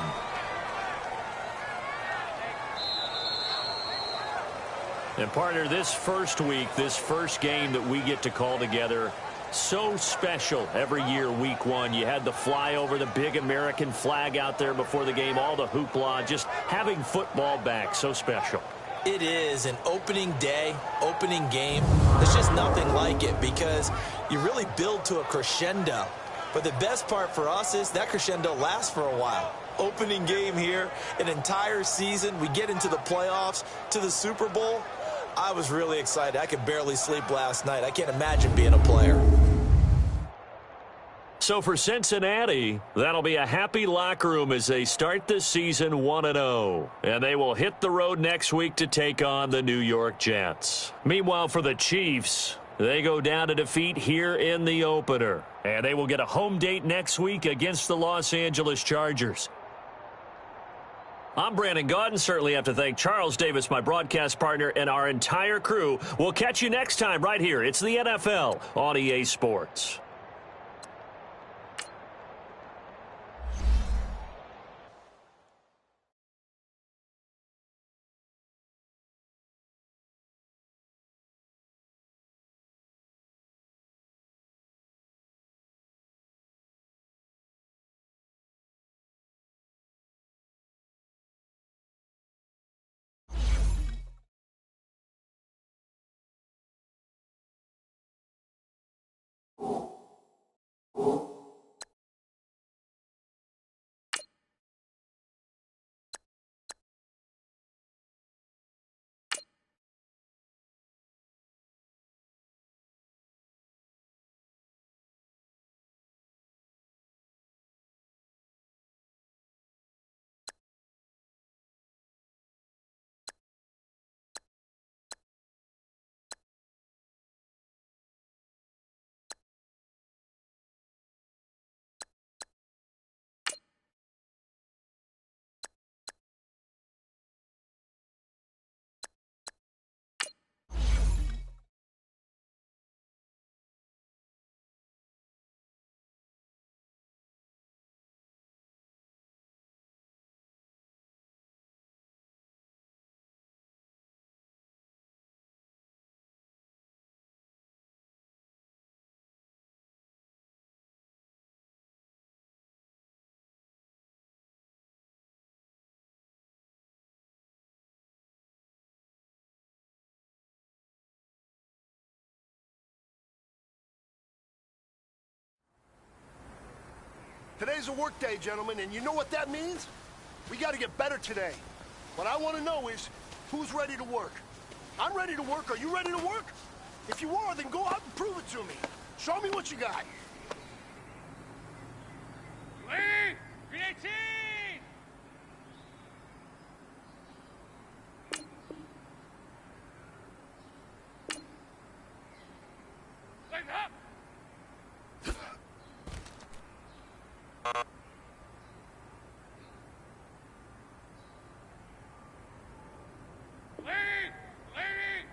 And, partner, this first week, this first game that we get to call together, so special every year, Week 1. You had the flyover, the big American flag out there before the game, all the hoopla, just having football back, so special. It is an opening day, opening game. There's just nothing like it because you really build to a crescendo. But the best part for us is that crescendo lasts for a while. Opening game here, an entire season. We get into the playoffs, to the Super Bowl. I was really excited. I could barely sleep last night. I can't imagine being a player. So for Cincinnati, that'll be a happy locker room as they start the season 1-0. And they will hit the road next week to take on the New York Jets. Meanwhile, for the Chiefs, they go down to defeat here in the opener. And they will get a home date next week against the Los Angeles Chargers. I'm Brandon Gaudin. Certainly have to thank Charles Davis, my broadcast partner, and our entire crew. We'll catch you next time right here. It's the NFL on EA Sports. Today's a work day, gentlemen, and you know what that means? We got to get better today. What I want to know is, who's ready to work? I'm ready to work. Are you ready to work? If you are, then go out and prove it to me. Show me what you got. Lee! Green 18! Legs up! Lead! Leading!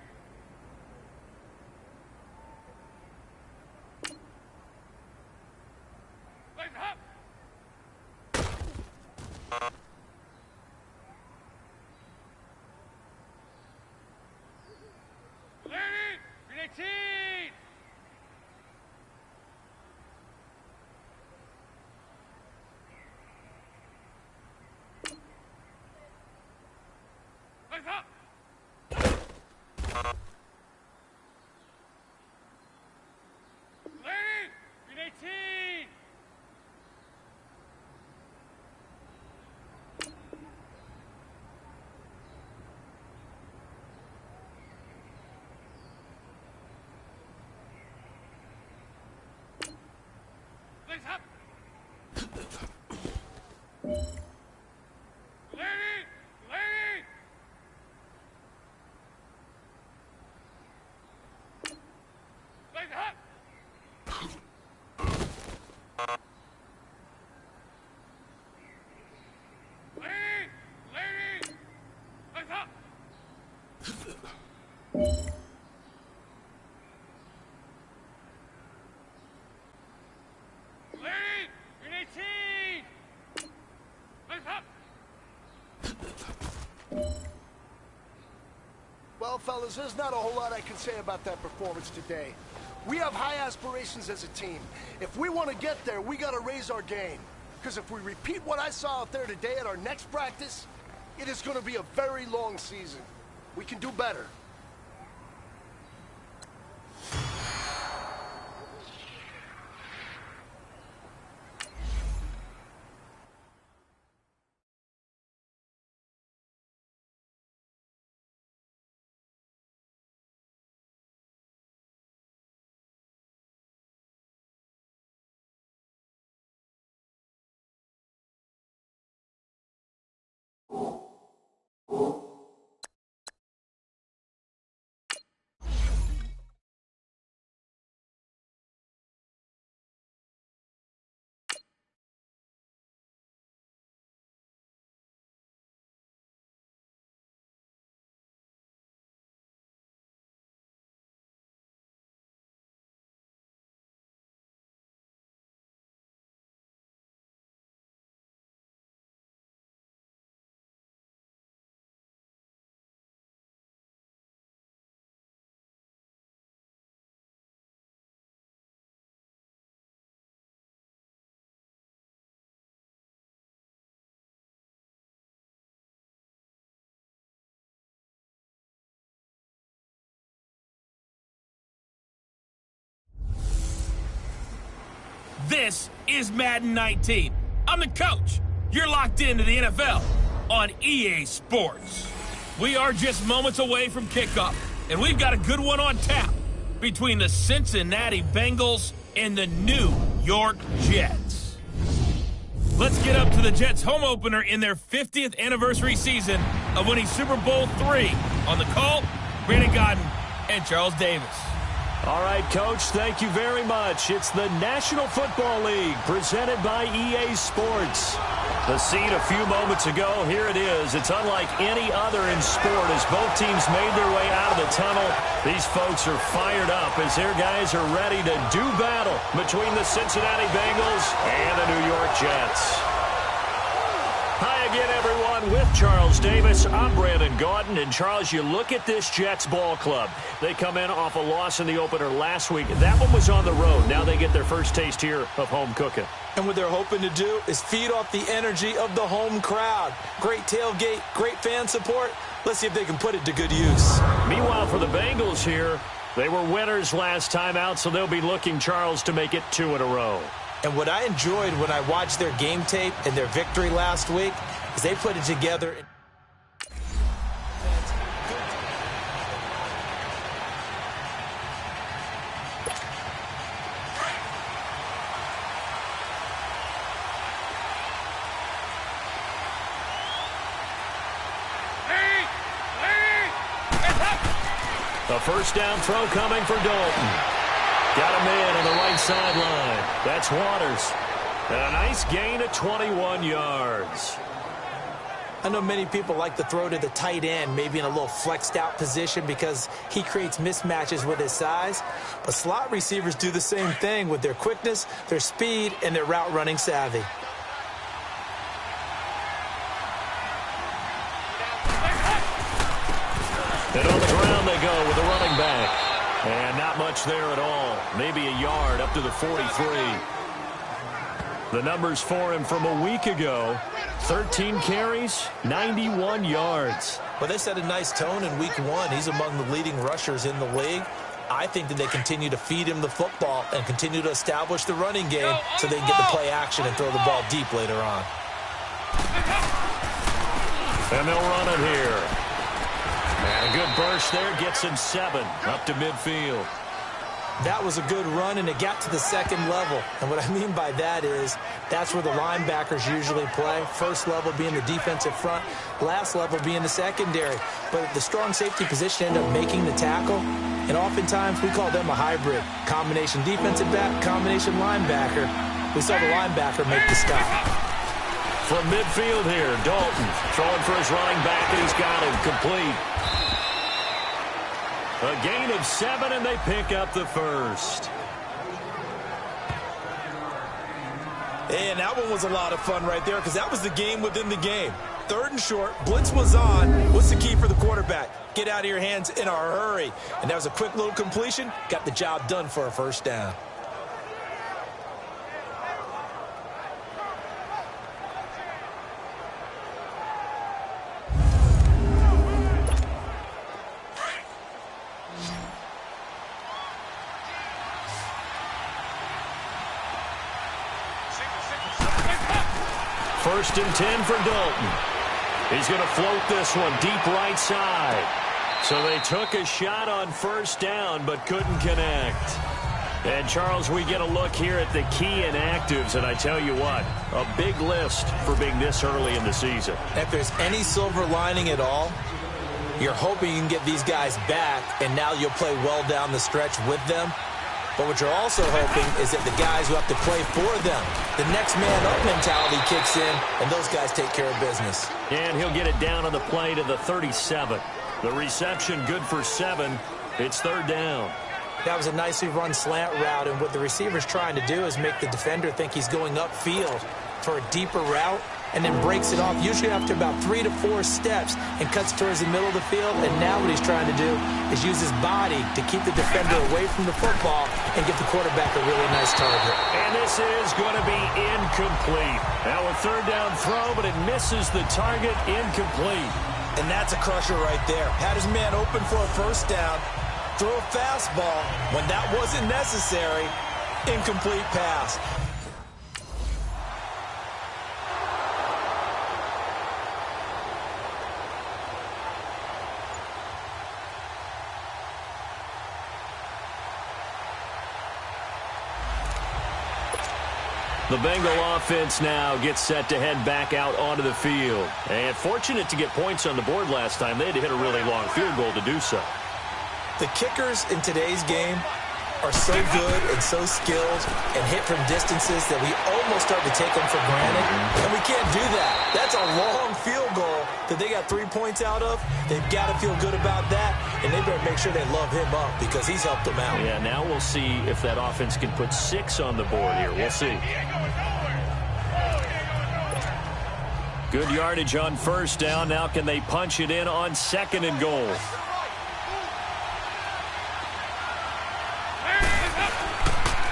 Legs up! Leading! Green 18! Legs up! Leading! Green 18! Legs up! Leading! Leading! Legs up! Leading! Leading! Legs up! Leading! Green 18! Legs up! Well, fellas, there's not a whole lot I can say about that performance today. We have high aspirations as a team. If we want to get there, we got to raise our game. Because if we repeat what I saw out there today at our next practice, it is going to be a very long season. We can do better. This is Madden 19. I'm the coach. You're locked into the NFL on EA Sports. We are just moments away from kickoff, and we've got a good one on tap between the Cincinnati Bengals and the New York Jets. Let's get up to the Jets' home opener in their 50th anniversary season of winning Super Bowl III. On the call, Brandon Godden and Charles Davis. All right, Coach, thank you very much. It's the National Football League presented by EA Sports. The scene a few moments ago, here it is. It's unlike any other in sport as both teams made their way out of the tunnel. These folks are fired up as their guys are ready to do battle between the Cincinnati Bengals and the New York Jets. Hi again, everyone. With Charles Davis, I'm Brandon Gaudin. And, Charles, you look at this Jets ball club. They come in off a loss in the opener last week. That one was on the road. Now they get their first taste here of home cooking. And what they're hoping to do is feed off the energy of the home crowd. Great tailgate, great fan support. Let's see if they can put it to good use. Meanwhile, for the Bengals here, they were winners last time out, so they'll be looking, Charles, to make it 2 in a row. And what I enjoyed when I watched their game tape and their victory last week is they put it together. A first down throw coming for Dalton. Got him in on the right sideline. That's Waters. And a nice gain of 21 yards. I know many people like to throw to the tight end, maybe in a little flexed out position because he creates mismatches with his size. But slot receivers do the same thing with their quickness, their speed, and their route running savvy. And on the ground they go with the running back. And not much there at all. Maybe a yard up to the 43. The numbers for him from a week ago: 13 carries, 91 yards. Well, they set a nice tone in week 1. He's among the leading rushers in the league. I think that they continue to feed him the football and continue to establish the running game so they can get the play action and throw the ball deep later on. And they'll run it here. And a good burst there gets him 7 up to midfield. That was a good run, and it got to the second level. And what I mean by that is that's where the linebackers usually play. First level being the defensive front, last level being the secondary. But the strong safety position ended up making the tackle, and oftentimes we call them a hybrid. Combination defensive back, combination linebacker. We saw the linebacker make the stop. From midfield here, Dalton throwing for his running back, and he's got him complete. A gain of 7, and they pick up the first. And that one was a lot of fun right there because that was the game within the game. 3rd and short, blitz was on. What's the key for the quarterback? Get out of your hands in a hurry. And that was a quick little completion. Got the job done for a first down. First and 10 for Dalton. He's going to float this one deep right side. So they took a shot on first down but couldn't connect. And, Charles, we get a look here at the key inactives, and I tell you what, a big list for being this early in the season. If there's any silver lining at all, you're hoping you can get these guys back, and now you'll play well down the stretch with them. But what you're also hoping is that the guys who have to play for them, the next man up mentality kicks in, and those guys take care of business. And he'll get it down on the play to the 37. The reception good for 7. It's 3rd down. That was a nicely run slant route, and what the receiver's trying to do is make the defender think he's going upfield for a deeper route, and then breaks it off, usually after about 3 to 4 steps, and cuts towards the middle of the field. And now what he's trying to do is use his body to keep the defender away from the football and get the quarterback a really nice target. And this is going to be incomplete. Now a 3rd down throw, but it misses the target. Incomplete. And that's a crusher right there. Had his man open for a first down, throw a fastball when that wasn't necessary. Incomplete pass. The Bengal offense now gets set to head back out onto the field. And fortunate to get points on the board last time. They had to hit a really long field goal to do so. The kickers in today's game are so good and so skilled and hit from distances that we almost start to take them for granted. And we can't do that. That's a long field goal that they got 3 points out of. They've got to feel good about that, and they better make sure they love him up because he's helped them out. Yeah, now we'll see if that offense can put 6 on the board here. We'll see. Good yardage on first down. Now can they punch it in on 2nd and goal?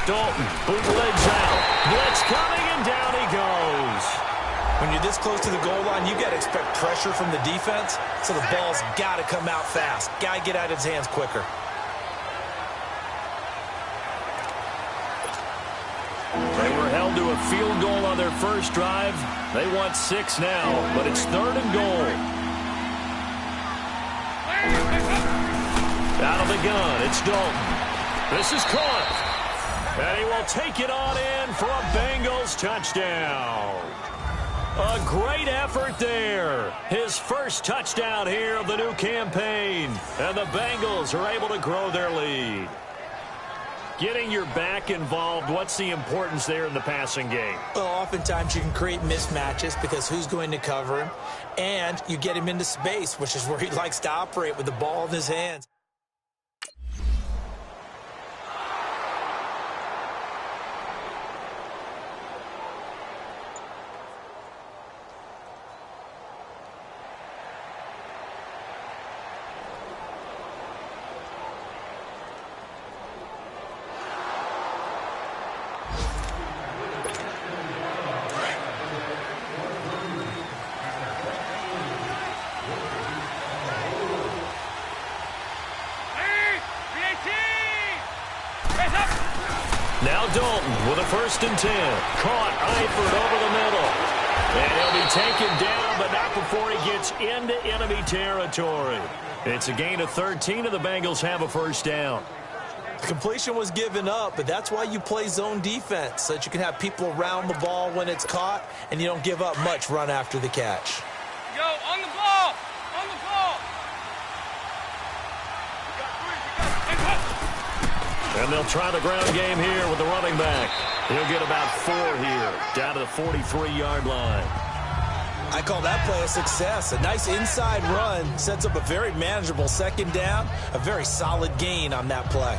Dalton bootlegs out. Blitz coming, and down he goes. When you're this close to the goal line, you got to expect pressure from the defense, so the ball's got to come out fast. Got to get out of his hands quicker. They were held held to a field goal on their first drive. They want 6 now, but it's 3rd and goal. Out of the gun, it's Dalton. This is caught. And he will take it on in for a Bengals touchdown. A great effort there. His first touchdown here of the new campaign. And the Bengals are able to grow their lead. Getting your back involved, what's the importance there in the passing game? Well, oftentimes you can create mismatches because who's going to cover him? And you get him into space, which is where he likes to operate with the ball in his hands. Now Dalton with a 1st and 10. Caught Eifert over the middle. And he'll be taken down, but not before he gets into enemy territory. It's a gain of 13, and the Bengals have a 1st down. The completion was given up, but that's why you play zone defense, so that you can have people around the ball when it's caught, and you don't give up much run after the catch. Go, on the ball! On the ball! And they'll try the ground game here with the running back. He'll get about 4 here, down to the 43-yard line. I call that play a success. A nice inside run sets up a very manageable 2nd down, a very solid gain on that play.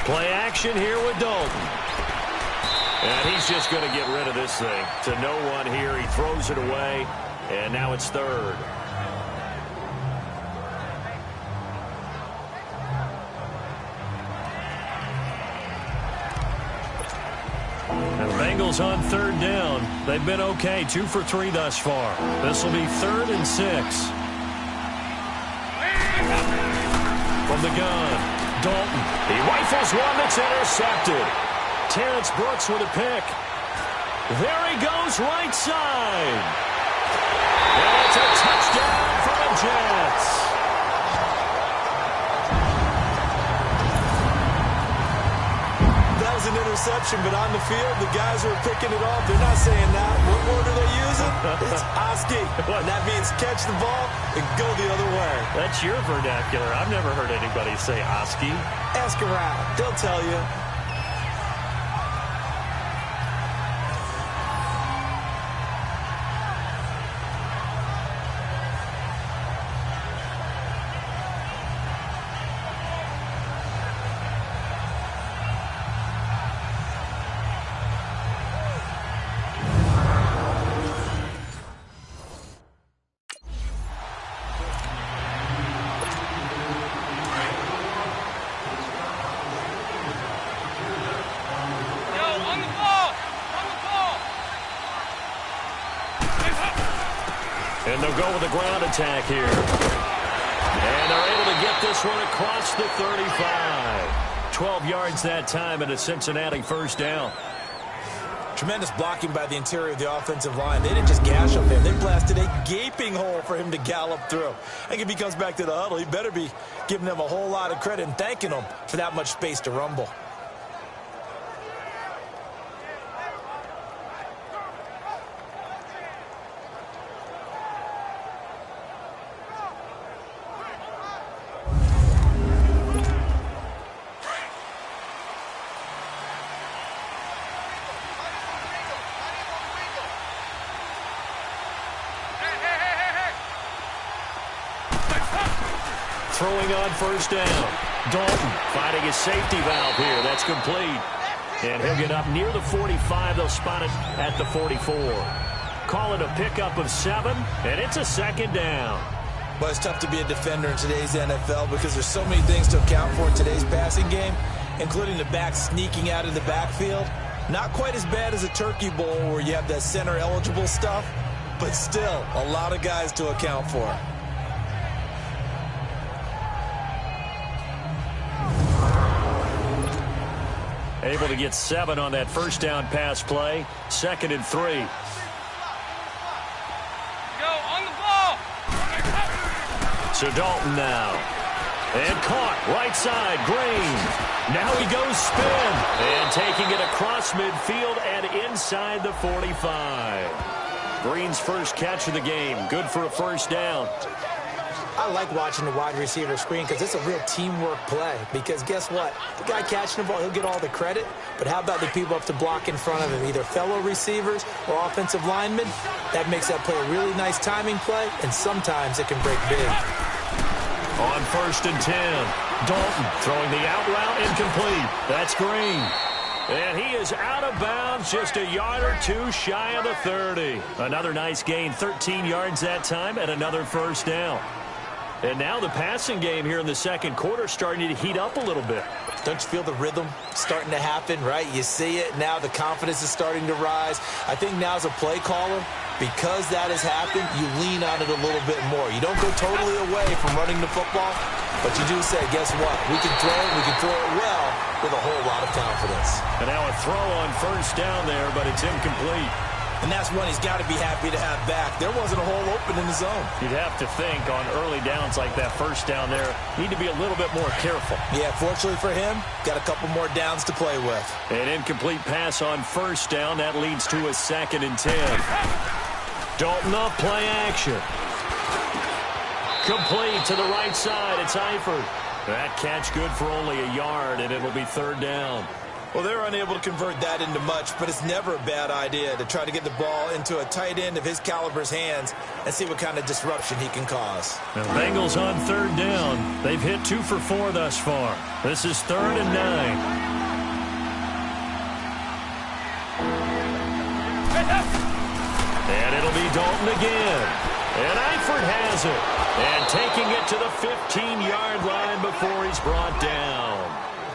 Play action here with Dalton. And he's just going to get rid of this thing. To no one here. He throws it away. And now it's 3rd. And the Bengals on 3rd down. They've been okay. 2 for 3 thus far. This will be 3rd and 6. From the gun, Dalton. He rifles one that's intercepted. Terrence Brooks with a pick. There he goes, right side. And it's a touchdown for the Jets. That was an interception, but on the field, the guys who are picking it off, they're not saying that. What word are they using? It's Oski. And that means catch the ball and go the other way. That's your vernacular. I've never heard anybody say Oski. Ask around. They'll tell you. And they'll go with a ground attack here. And they're able to get this one across the 35. 12 yards that time and a Cincinnati 1st down. Tremendous blocking by the interior of the offensive line. They didn't just gash up him. They blasted a gaping hole for him to gallop through. I think if he comes back to the huddle, he better be giving them a whole lot of credit and thanking them for that much space to rumble. Throwing on 1st down. Dalton finding his safety valve here. That's complete. And he'll get up near the 45. They'll spot it at the 44. Call it a pickup of 7, and it's a 2nd down. Well, it's tough to be a defender in today's NFL because there's so many things to account for in today's passing game, including the back sneaking out of the backfield. Not quite as bad as a turkey bowl where you have that center-eligible stuff, but still a lot of guys to account for. Able to get 7 on that first down pass play. 2nd and 3. Go on the ball. So Dalton now. And caught right side, Green. Now he goes spin. And taking it across midfield and inside the 45. Green's first catch of the game. Good for a first down. I like watching the wide receiver screen because it's a real teamwork play. Because guess what? The guy catching the ball, he'll get all the credit. But how about the people up to block in front of him, either fellow receivers or offensive linemen? That makes that play a really nice timing play, and sometimes it can break big. On 1st and 10, Dalton throwing the out route incomplete. That's Green. And he is out of bounds, just a yard or two shy of the 30. Another nice gain, 13 yards that time, and another first down. And now the passing game here in the second quarter starting to heat up a little bit. Don't you feel the rhythm starting to happen, right? You see it. Now the confidence is starting to rise. I think now as a play caller, because that has happened, you lean on it a little bit more. You don't go totally away from running the football, but you do say, guess what? We can throw it well with a whole lot of confidence. And now a throw on first down there, but it's incomplete. And that's one he's got to be happy to have back. There wasn't a hole open in the zone. You'd have to think on early downs like that first down there, need to be a little bit more careful. Yeah, fortunately for him, got a couple more downs to play with. An incomplete pass on first down. That leads to a 2nd and 10. Dalton up, play action. Complete to the right side. It's Eifert. That catch good for only a yard, and it'll be 3rd down. Well, they're unable to convert that into much, but it's never a bad idea to try to get the ball into a tight end of his caliber's hands and see what kind of disruption he can cause. The Bengals on 3rd down. They've hit 2 for 4 thus far. This is 3rd and 9. And it'll be Dalton again. And Eifert has it. And taking it to the 15-yard line before he's brought down.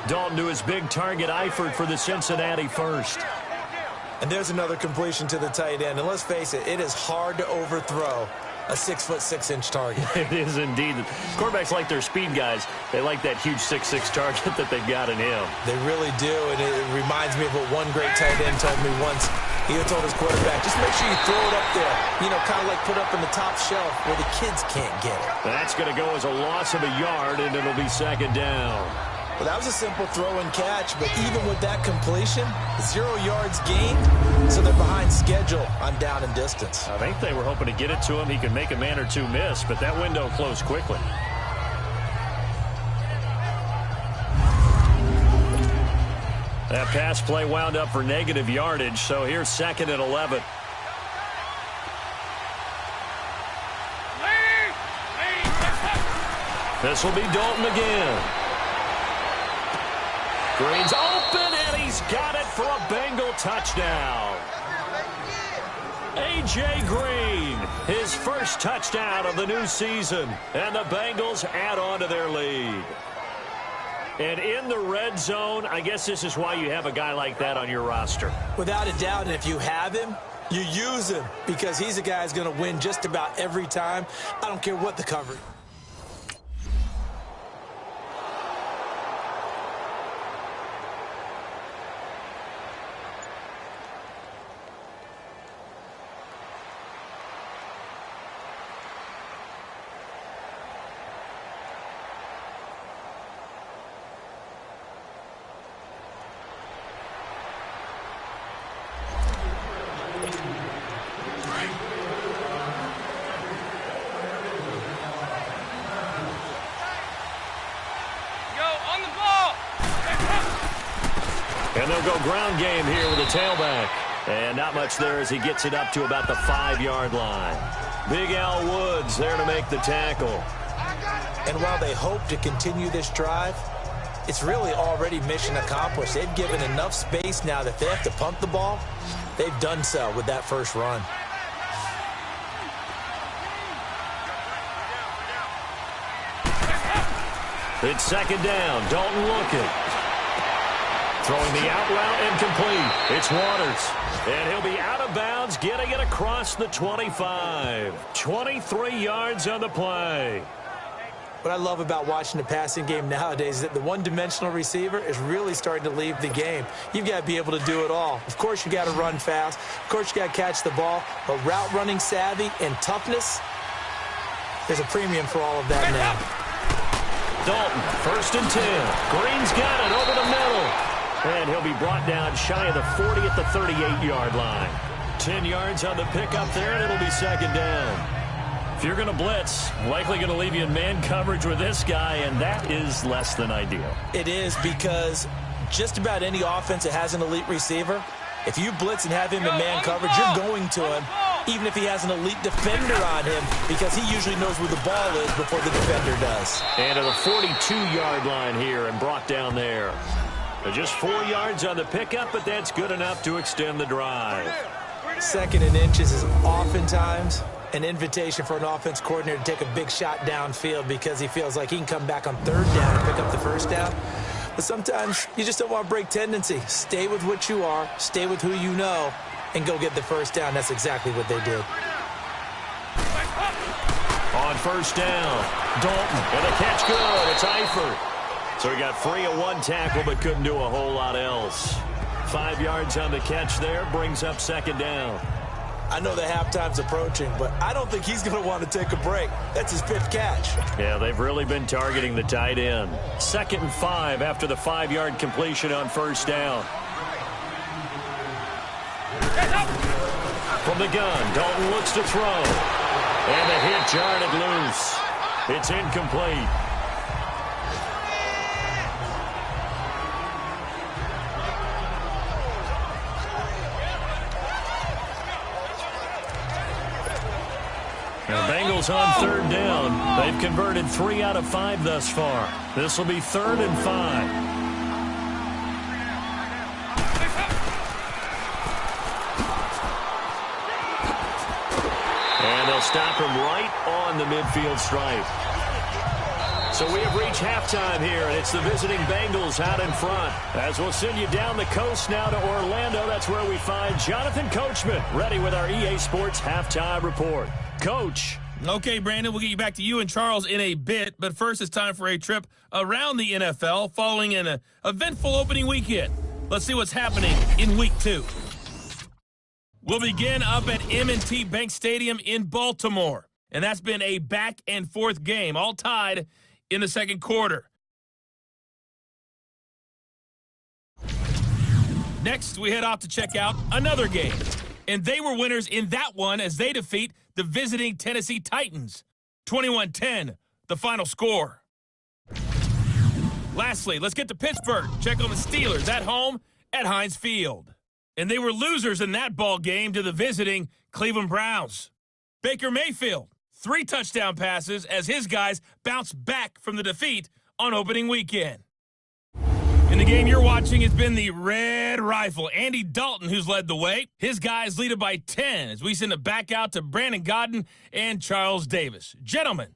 Dalton to his big target, Eifert, for the Cincinnati first. And there's another completion to the tight end. And let's face it, it is hard to overthrow a 6'6" target. It is indeed. Quarterbacks like their speed guys. They like that huge 6'6" target that they've got in him. They really do, and it reminds me of what one great tight end told me once. He had told his quarterback, just make sure you throw it up there. You know, kind of like put up in the top shelf where the kids can't get it. That's going to go as a loss of a yard, and it'll be 2nd down. Well, that was a simple throw and catch, but even with that completion, 0 yards gained, so they're behind schedule on down and distance. I think they were hoping to get it to him. He could make a man or two miss, but that window closed quickly. That pass play wound up for negative yardage, so here's 2nd and 11. This will be Dalton again. Green's open, and he's got it for a Bengal touchdown. A.J. Green, his first touchdown of the new season, and the Bengals add on to their lead. And in the red zone, I guess this is why you have a guy like that on your roster. Without a doubt, and if you have him, you use him, because he's a guy who's going to win just about every time. I don't care what the coverage. And they'll go ground game here with a tailback. And not much there as he gets it up to about the 5-yard line. Big Al Woods there to make the tackle. And while they hope to continue this drive, it's really already mission accomplished. They've given enough space now that they have to pump the ball. They've done so with that first run. It's 2nd down. Dalton looking. Throwing the out route incomplete. It's Waters. And he'll be out of bounds, getting it across the 25. 23 yards on the play. What I love about watching the passing game nowadays is that the one-dimensional receiver is really starting to leave the game. You've got to be able to do it all. Of course, you got to run fast. Of course, you got to catch the ball. But route running savvy and toughness, there's a premium for all of that now. Dalton, 1st and 10. Green's got it over the middle. And he'll be brought down shy of the 40 at the 38-yard line. 10 yards on the pickup there, and it'll be 2nd down. If you're going to blitz, likely going to leave you in man coverage with this guy, and that is less than ideal. It is, because just about any offense that has an elite receiver, if you blitz and have him in man coverage, you're going to him, even if he has an elite defender on him, because he usually knows where the ball is before the defender does. And to the 42-yard line here and brought down there. Just 4 yards on the pickup, but that's good enough to extend the drive. 2nd and inches is oftentimes an invitation for an offense coordinator to take a big shot downfield because he feels like he can come back on 3rd down and pick up the 1st down. But sometimes you just don't want to break tendency. Stay with what you are, stay with who you know, and go get the 1st down. That's exactly what they did. On 1st down, Dalton, and the catch good. It's Eifert. So he got free of one tackle but couldn't do a whole lot else. 5 yards on the catch there, brings up 2nd down. I know the halftime's approaching, but I don't think he's going to want to take a break. That's his 5th catch. Yeah, they've really been targeting the tight end. 2nd and 5 after the 5-yard completion on 1st down. From the gun, Dalton looks to throw. And the hit jarred it loose. It's incomplete. Now, Bengals on 3rd down. They've converted 3 out of 5 thus far. This will be 3rd and 5. And they'll stop him right on the midfield stripe. So we have reached halftime here, and it's the visiting Bengals out in front. As we'll send you down the coast now to Orlando, that's where we find Jonathan Coachman, ready with our EA Sports Halftime Report. Coach. Okay, Brandon, we'll get you back to you and Charles in a bit, but first it's time for a trip around the NFL following an eventful opening weekend. Let's see what's happening in Week 2. We'll begin up at M&T Bank Stadium in Baltimore, and that's been a back-and-forth game, all tied in the 2nd quarter. Next, we head off to check out another game, and they were winners in that one as they defeat the visiting Tennessee Titans. 21-10, the final score. Lastly, let's get to Pittsburgh. Check on the Steelers at home at Heinz Field. And they were losers in that ball game to the visiting Cleveland Browns. Baker Mayfield, 3 touchdown passes as his guys bounce back from the defeat on opening weekend. In the game you're watching, it's been the Red Rifle, Andy Dalton, who's led the way. His guys lead it by 10 as we send it back out to Brandon Godden and Charles Davis. Gentlemen.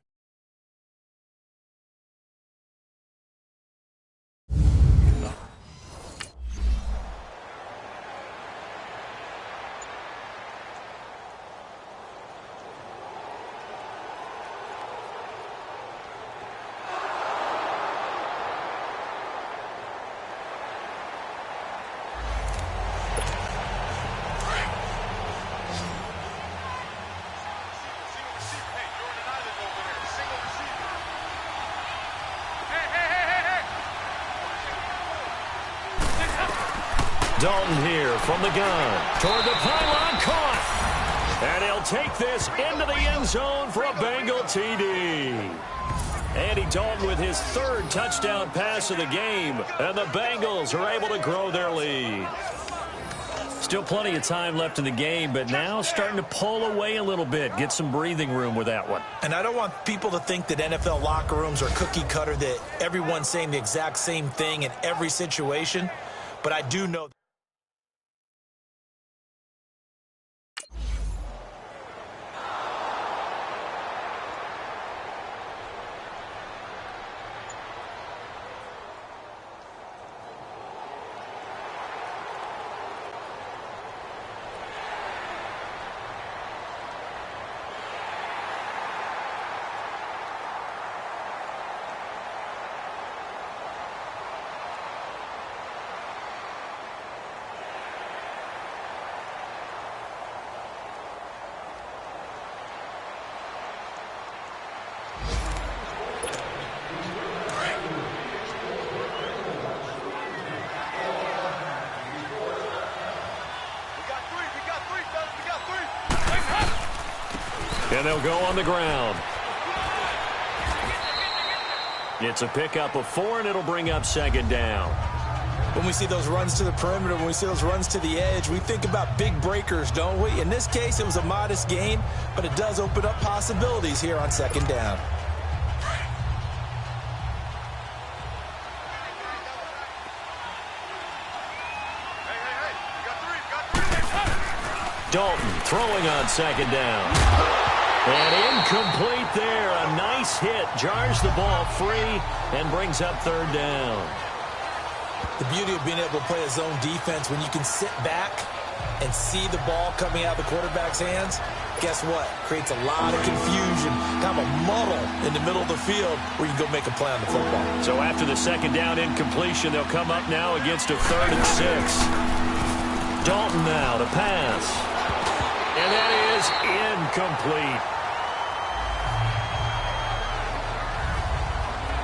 Dalton here from the gun. Toward the pylon, caught. And he'll take this into the end zone for a Bengal TD. Andy Dalton with his 3rd touchdown pass of the game. And the Bengals are able to grow their lead. Still plenty of time left in the game, but now starting to pull away a little bit. Get some breathing room with that one. And I don't want people to think that NFL locker rooms are cookie cutter, that everyone's saying the exact same thing in every situation. But I do know And they'll go on the ground. It's a pickup of 4, and it'll bring up second down. When we see those runs to the perimeter, when we see those runs to the edge, we think about big breakers, don't we? In this case, it was a modest gain, but it does open up possibilities here on second down. Dalton throwing on second down. And incomplete there. A nice hit. Jars the ball free and brings up third down. The beauty of being able to play a zone defense when you can sit back and see the ball coming out of the quarterback's hands, guess what? Creates a lot of confusion, kind of a muddle in the middle of the field where you can go make a play on the football. So after the second down incompletion, they'll come up now against a 3rd and 6. Dalton now to pass. And that is incomplete.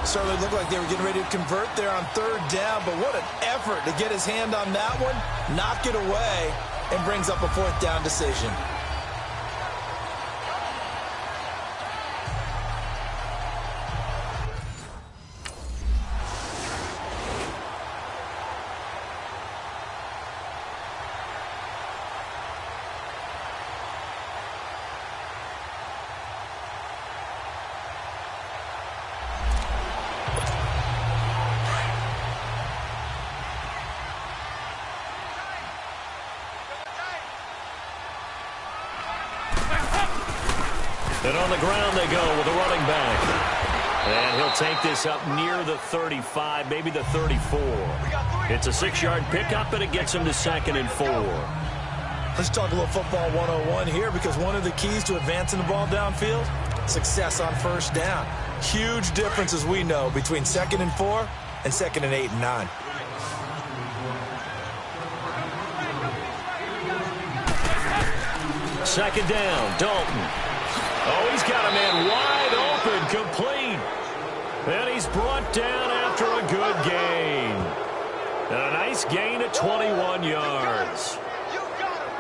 Certainly looked like they were getting ready to convert there on 3rd down, but what an effort to get his hand on that one, knock it away, and brings up a 4th down decision. And on the ground they go with a running back. And he'll take this up near the 35, maybe the 34. It's a 6-yard pickup, and it gets him to 2nd and 4. Let's talk a little football 101 here, because one of the keys to advancing the ball downfield, success on 1st down. Huge difference, as we know, between 2nd and 4 and 2nd and 8 and 9. Second down, Dalton. Oh, he's got a man wide open, complete. And he's brought down after a good gain. And a nice gain at 21 yards.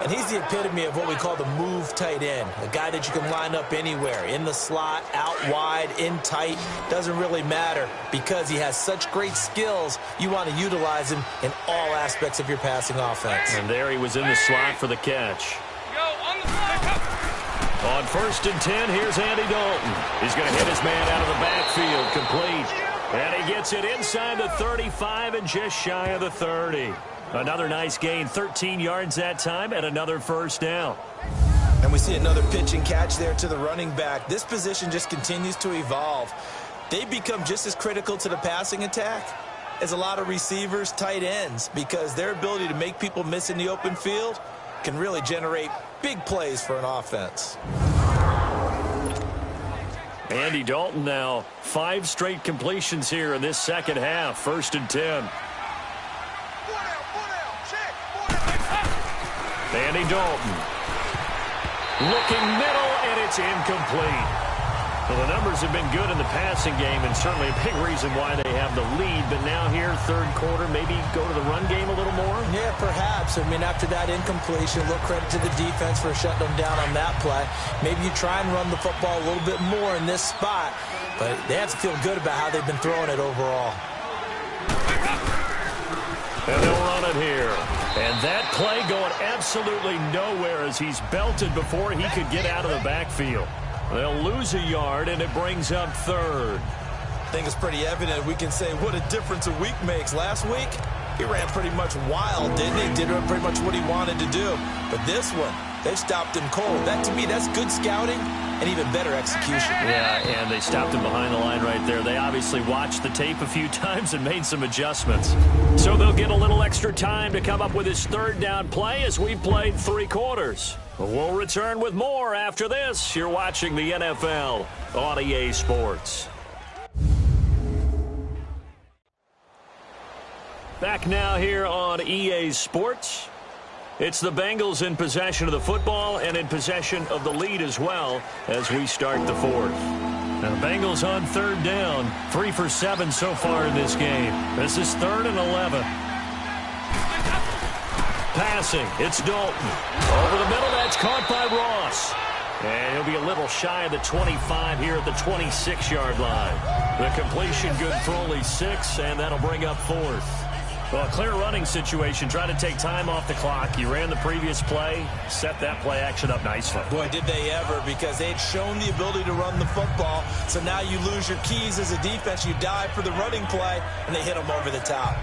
And he's the epitome of what we call the move tight end. A guy that you can line up anywhere, in the slot, out wide, in tight. Doesn't really matter, because he has such great skills, you want to utilize him in all aspects of your passing offense. And there he was in the slot for the catch. On 1st and 10, here's Andy Dalton. He's going to hit his man out of the backfield, complete. And he gets it inside the 35 and just shy of the 30. Another nice gain, 13 yards that time, and another 1st down. And we see another pitch and catch there to the running back. This position just continues to evolve. They become just as critical to the passing attack as a lot of receivers, tight ends, because their ability to make people miss in the open field can really generate big plays for an offense. Andy Dalton now 5 straight completions here in this second half. 1st and 10. Andy Dalton looking middle, and it's incomplete. Well, the numbers have been good in the passing game, and certainly a big reason why they have the lead. But now here, 3rd quarter, maybe go to the run game a little more? Yeah, perhaps. I mean, after that incompletion, a little credit to the defense for shutting them down on that play. Maybe you try and run the football a little bit more in this spot, but they have to feel good about how they've been throwing it overall. And they'll run it here. And that play going absolutely nowhere as he's belted before he could get out of the backfield. They'll lose a yard, and it brings up 3rd. I think it's pretty evident. We can say what a difference a week makes. Last week, he ran pretty much wild, didn't he? Did pretty much what he wanted to do. But this one, they stopped him cold. That, to me, that's good scouting and even better execution. Yeah, and they stopped him behind the line right there. They obviously watched the tape a few times and made some adjustments. So they'll get a little extra time to come up with his 3rd down play as we played 3 quarters. We'll return with more after this. You're watching the NFL on EA Sports. Back now here on EA Sports. It's the Bengals in possession of the football and in possession of the lead as well as we start the 4th. Now, the Bengals on 3rd down, 3 for 7 so far in this game. This is 3rd and 11. Passing, it's Dalton. Over the middle, that's caught by Ross. And he'll be a little shy of the 25 here at the 26-yard line. The completion good for only 6, and that'll bring up 4th. Well, a clear running situation, trying to take time off the clock. You ran the previous play, set that play action up nicely. Boy, did they ever, because they had shown the ability to run the football. So now you lose your keys as a defense. You dive for the running play, and they hit them over the top.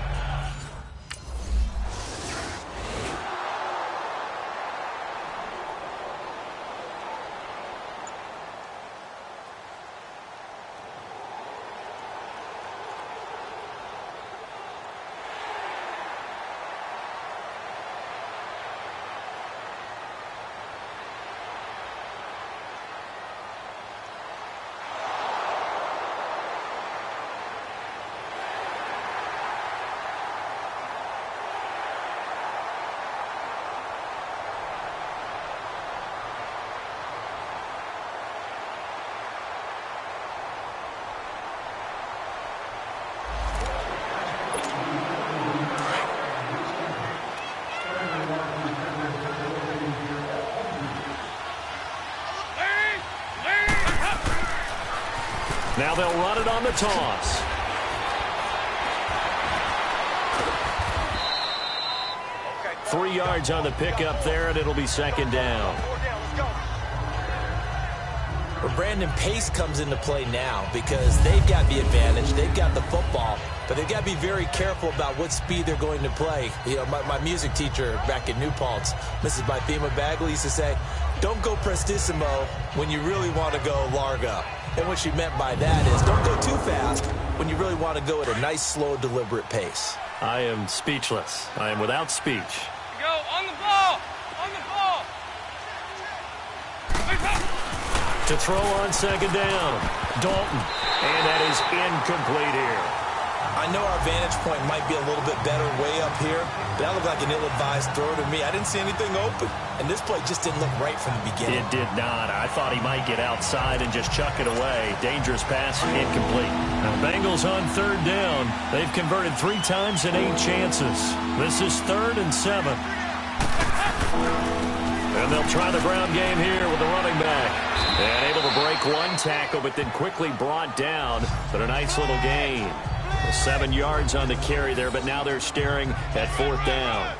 Now they'll run it on the toss. Okay. 3 yards on the pickup there, and it'll be 2nd down. Well, Brandon, pace comes into play now because they've got the advantage. They've got the football, but they've got to be very careful about what speed they're going to play. You know, my music teacher back in New Paltz, Mrs. Bythema Bagley, used to say, don't go prestissimo when you really want to go largo. And what she meant by that is don't go too fast when you really want to go at a nice, slow, deliberate pace. I am speechless. I am without speech. Go on the ball. On the ball. To throw on 2nd down. Dalton. And that is incomplete here. I know our vantage point might be a little bit better way up here, but that looked like an ill-advised throw to me. I didn't see anything open, and this play just didn't look right from the beginning. It did not. I thought he might get outside and just chuck it away. Dangerous pass, incomplete. Now, Bengals on 3rd down. They've converted 3 times in 8 chances. This is 3rd and 7. And they'll try the ground game here with the running back. And able to break 1 tackle, but then quickly brought down. But a nice little gain. 7 yards on the carry there, but now they're staring at 4th down.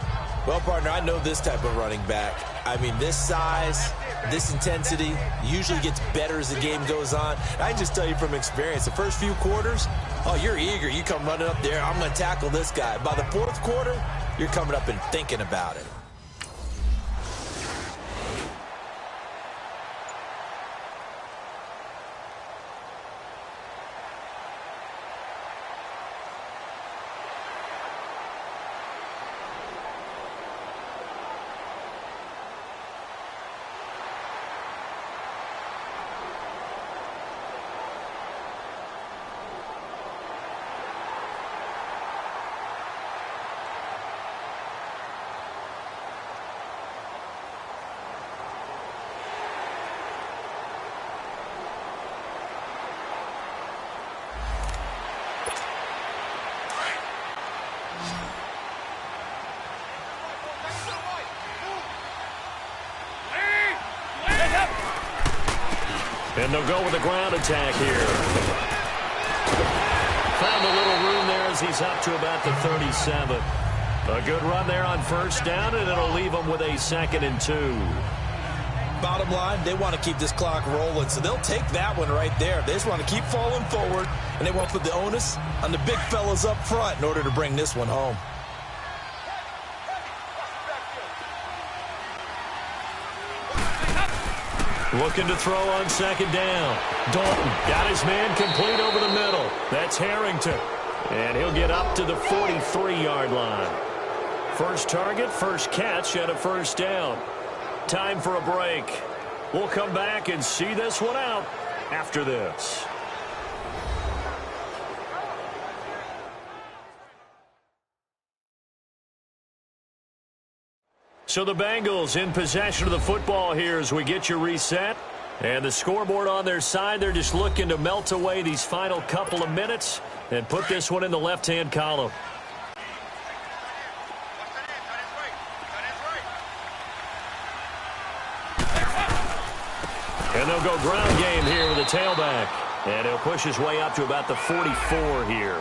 Well, partner, I know this type of running back. I mean, this size, this intensity usually gets better as the game goes on. I can just tell you from experience, the first few quarters, oh, you're eager. You come running up there, I'm going to tackle this guy. By the 4th quarter, you're coming up and thinking about it. And they'll go with a ground attack here. Found a little room there as he's up to about the 37. A good run there on 1st down, and it'll leave them with a 2nd and 2. Bottom line, they want to keep this clock rolling, so they'll take that one right there. They just want to keep falling forward, and they want to put the onus on the big fellas up front in order to bring this one home. Looking to throw on 2nd down. Dalton got his man complete over the middle. That's Harrington. And he'll get up to the 43-yard line. First target, first catch, and a 1st down. Time for a break. We'll come back and see this one out after this. So the Bengals in possession of the football here as we get you reset. And the scoreboard on their side, they're just looking to melt away these final couple of minutes and put this one in the left-hand column. And And they'll go ground game here with the tailback. And he'll push his way up to about the 44 here.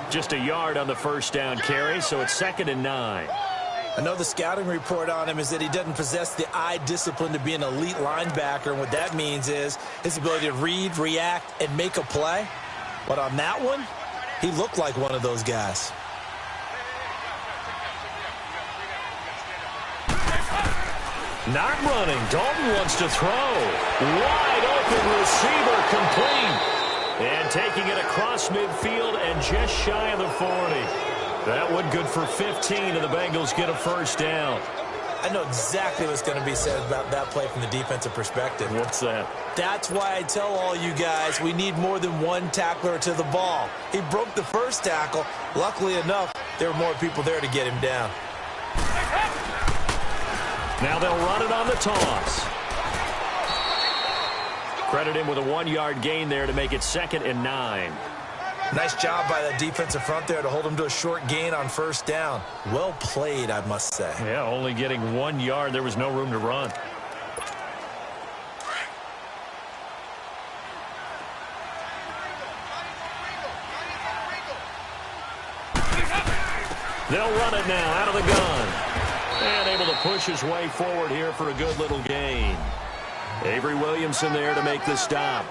Just a yard on the first down carry, so it's 2nd and 9. I know the scouting report on him is that he doesn't possess the eye discipline to be an elite linebacker. And what that means is his ability to read, react, and make a play. But on that one, he looked like one of those guys. Not running. Dalton wants to throw. Wide open receiver complete. And taking it across midfield and just shy of the 40. That one good for 15, and the Bengals get a first down. I know exactly what's going to be said about that play from the defensive perspective. What's that? That's why I tell all you guys we need more than one tackler to the ball. He broke the first tackle. Luckily enough, there were more people there to get him down. Now they'll run it on the toss. Credit him with a 1-yard gain there to make it 2nd and 9. Nice job by that defensive front there to hold him to a short gain on first down. Well played, I must say. Yeah, only getting 1 yard. There was no room to run. They'll run it now out of the gun. And able to push his way forward here for a good little gain. Avery Williamson there to make the stop.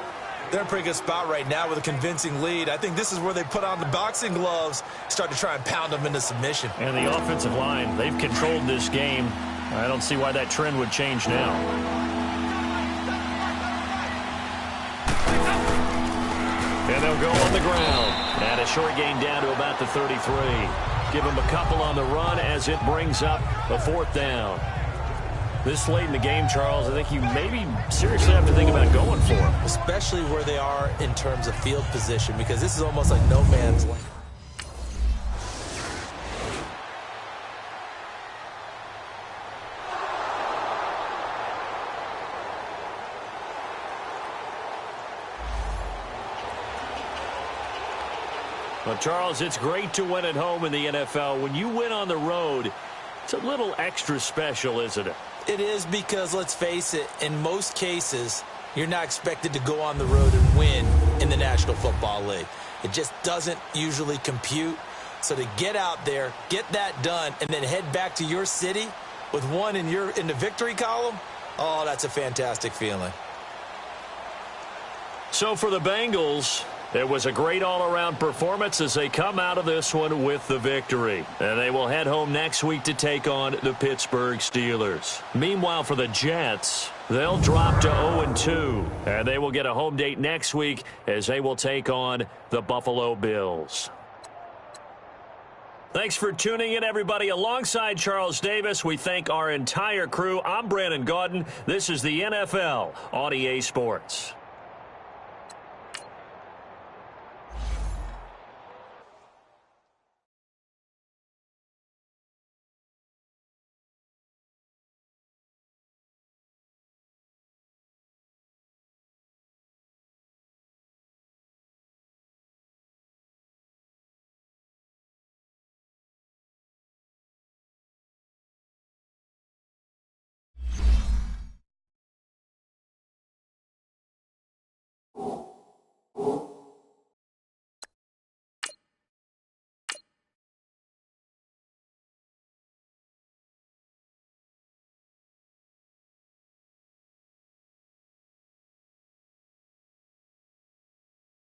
They're in a pretty good spot right now with a convincing lead. I think this is where they put on the boxing gloves, start to try and pound them into submission. And the offensive line, they've controlled this game. I don't see why that trend would change now. And they'll go on the ground. And a short gain down to about the 33. Give them a couple on the run as it brings up a 4th down. This late in the game, Charles, I think you maybe seriously have to think about going for them. Especially where they are in terms of field position, because this is almost like no man's land. But, Charles, it's great to win at home in the NFL. When you win on the road, it's a little extra special, isn't it? It is, because, let's face it, in most cases, you're not expected to go on the road and win in the National Football League. It just doesn't usually compute. So to get out there, get that done, and then head back to your city with one in the victory column, oh, that's a fantastic feeling. So for the Bengals, it was a great all-around performance as they come out of this one with the victory. And they will head home next week to take on the Pittsburgh Steelers. Meanwhile, for the Jets, they'll drop to 0-2. And they will get a home date next week as they will take on the Buffalo Bills. Thanks for tuning in, everybody. Alongside Charles Davis, we thank our entire crew. I'm Brandon Gaudin. This is the NFL on EA Sports.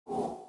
You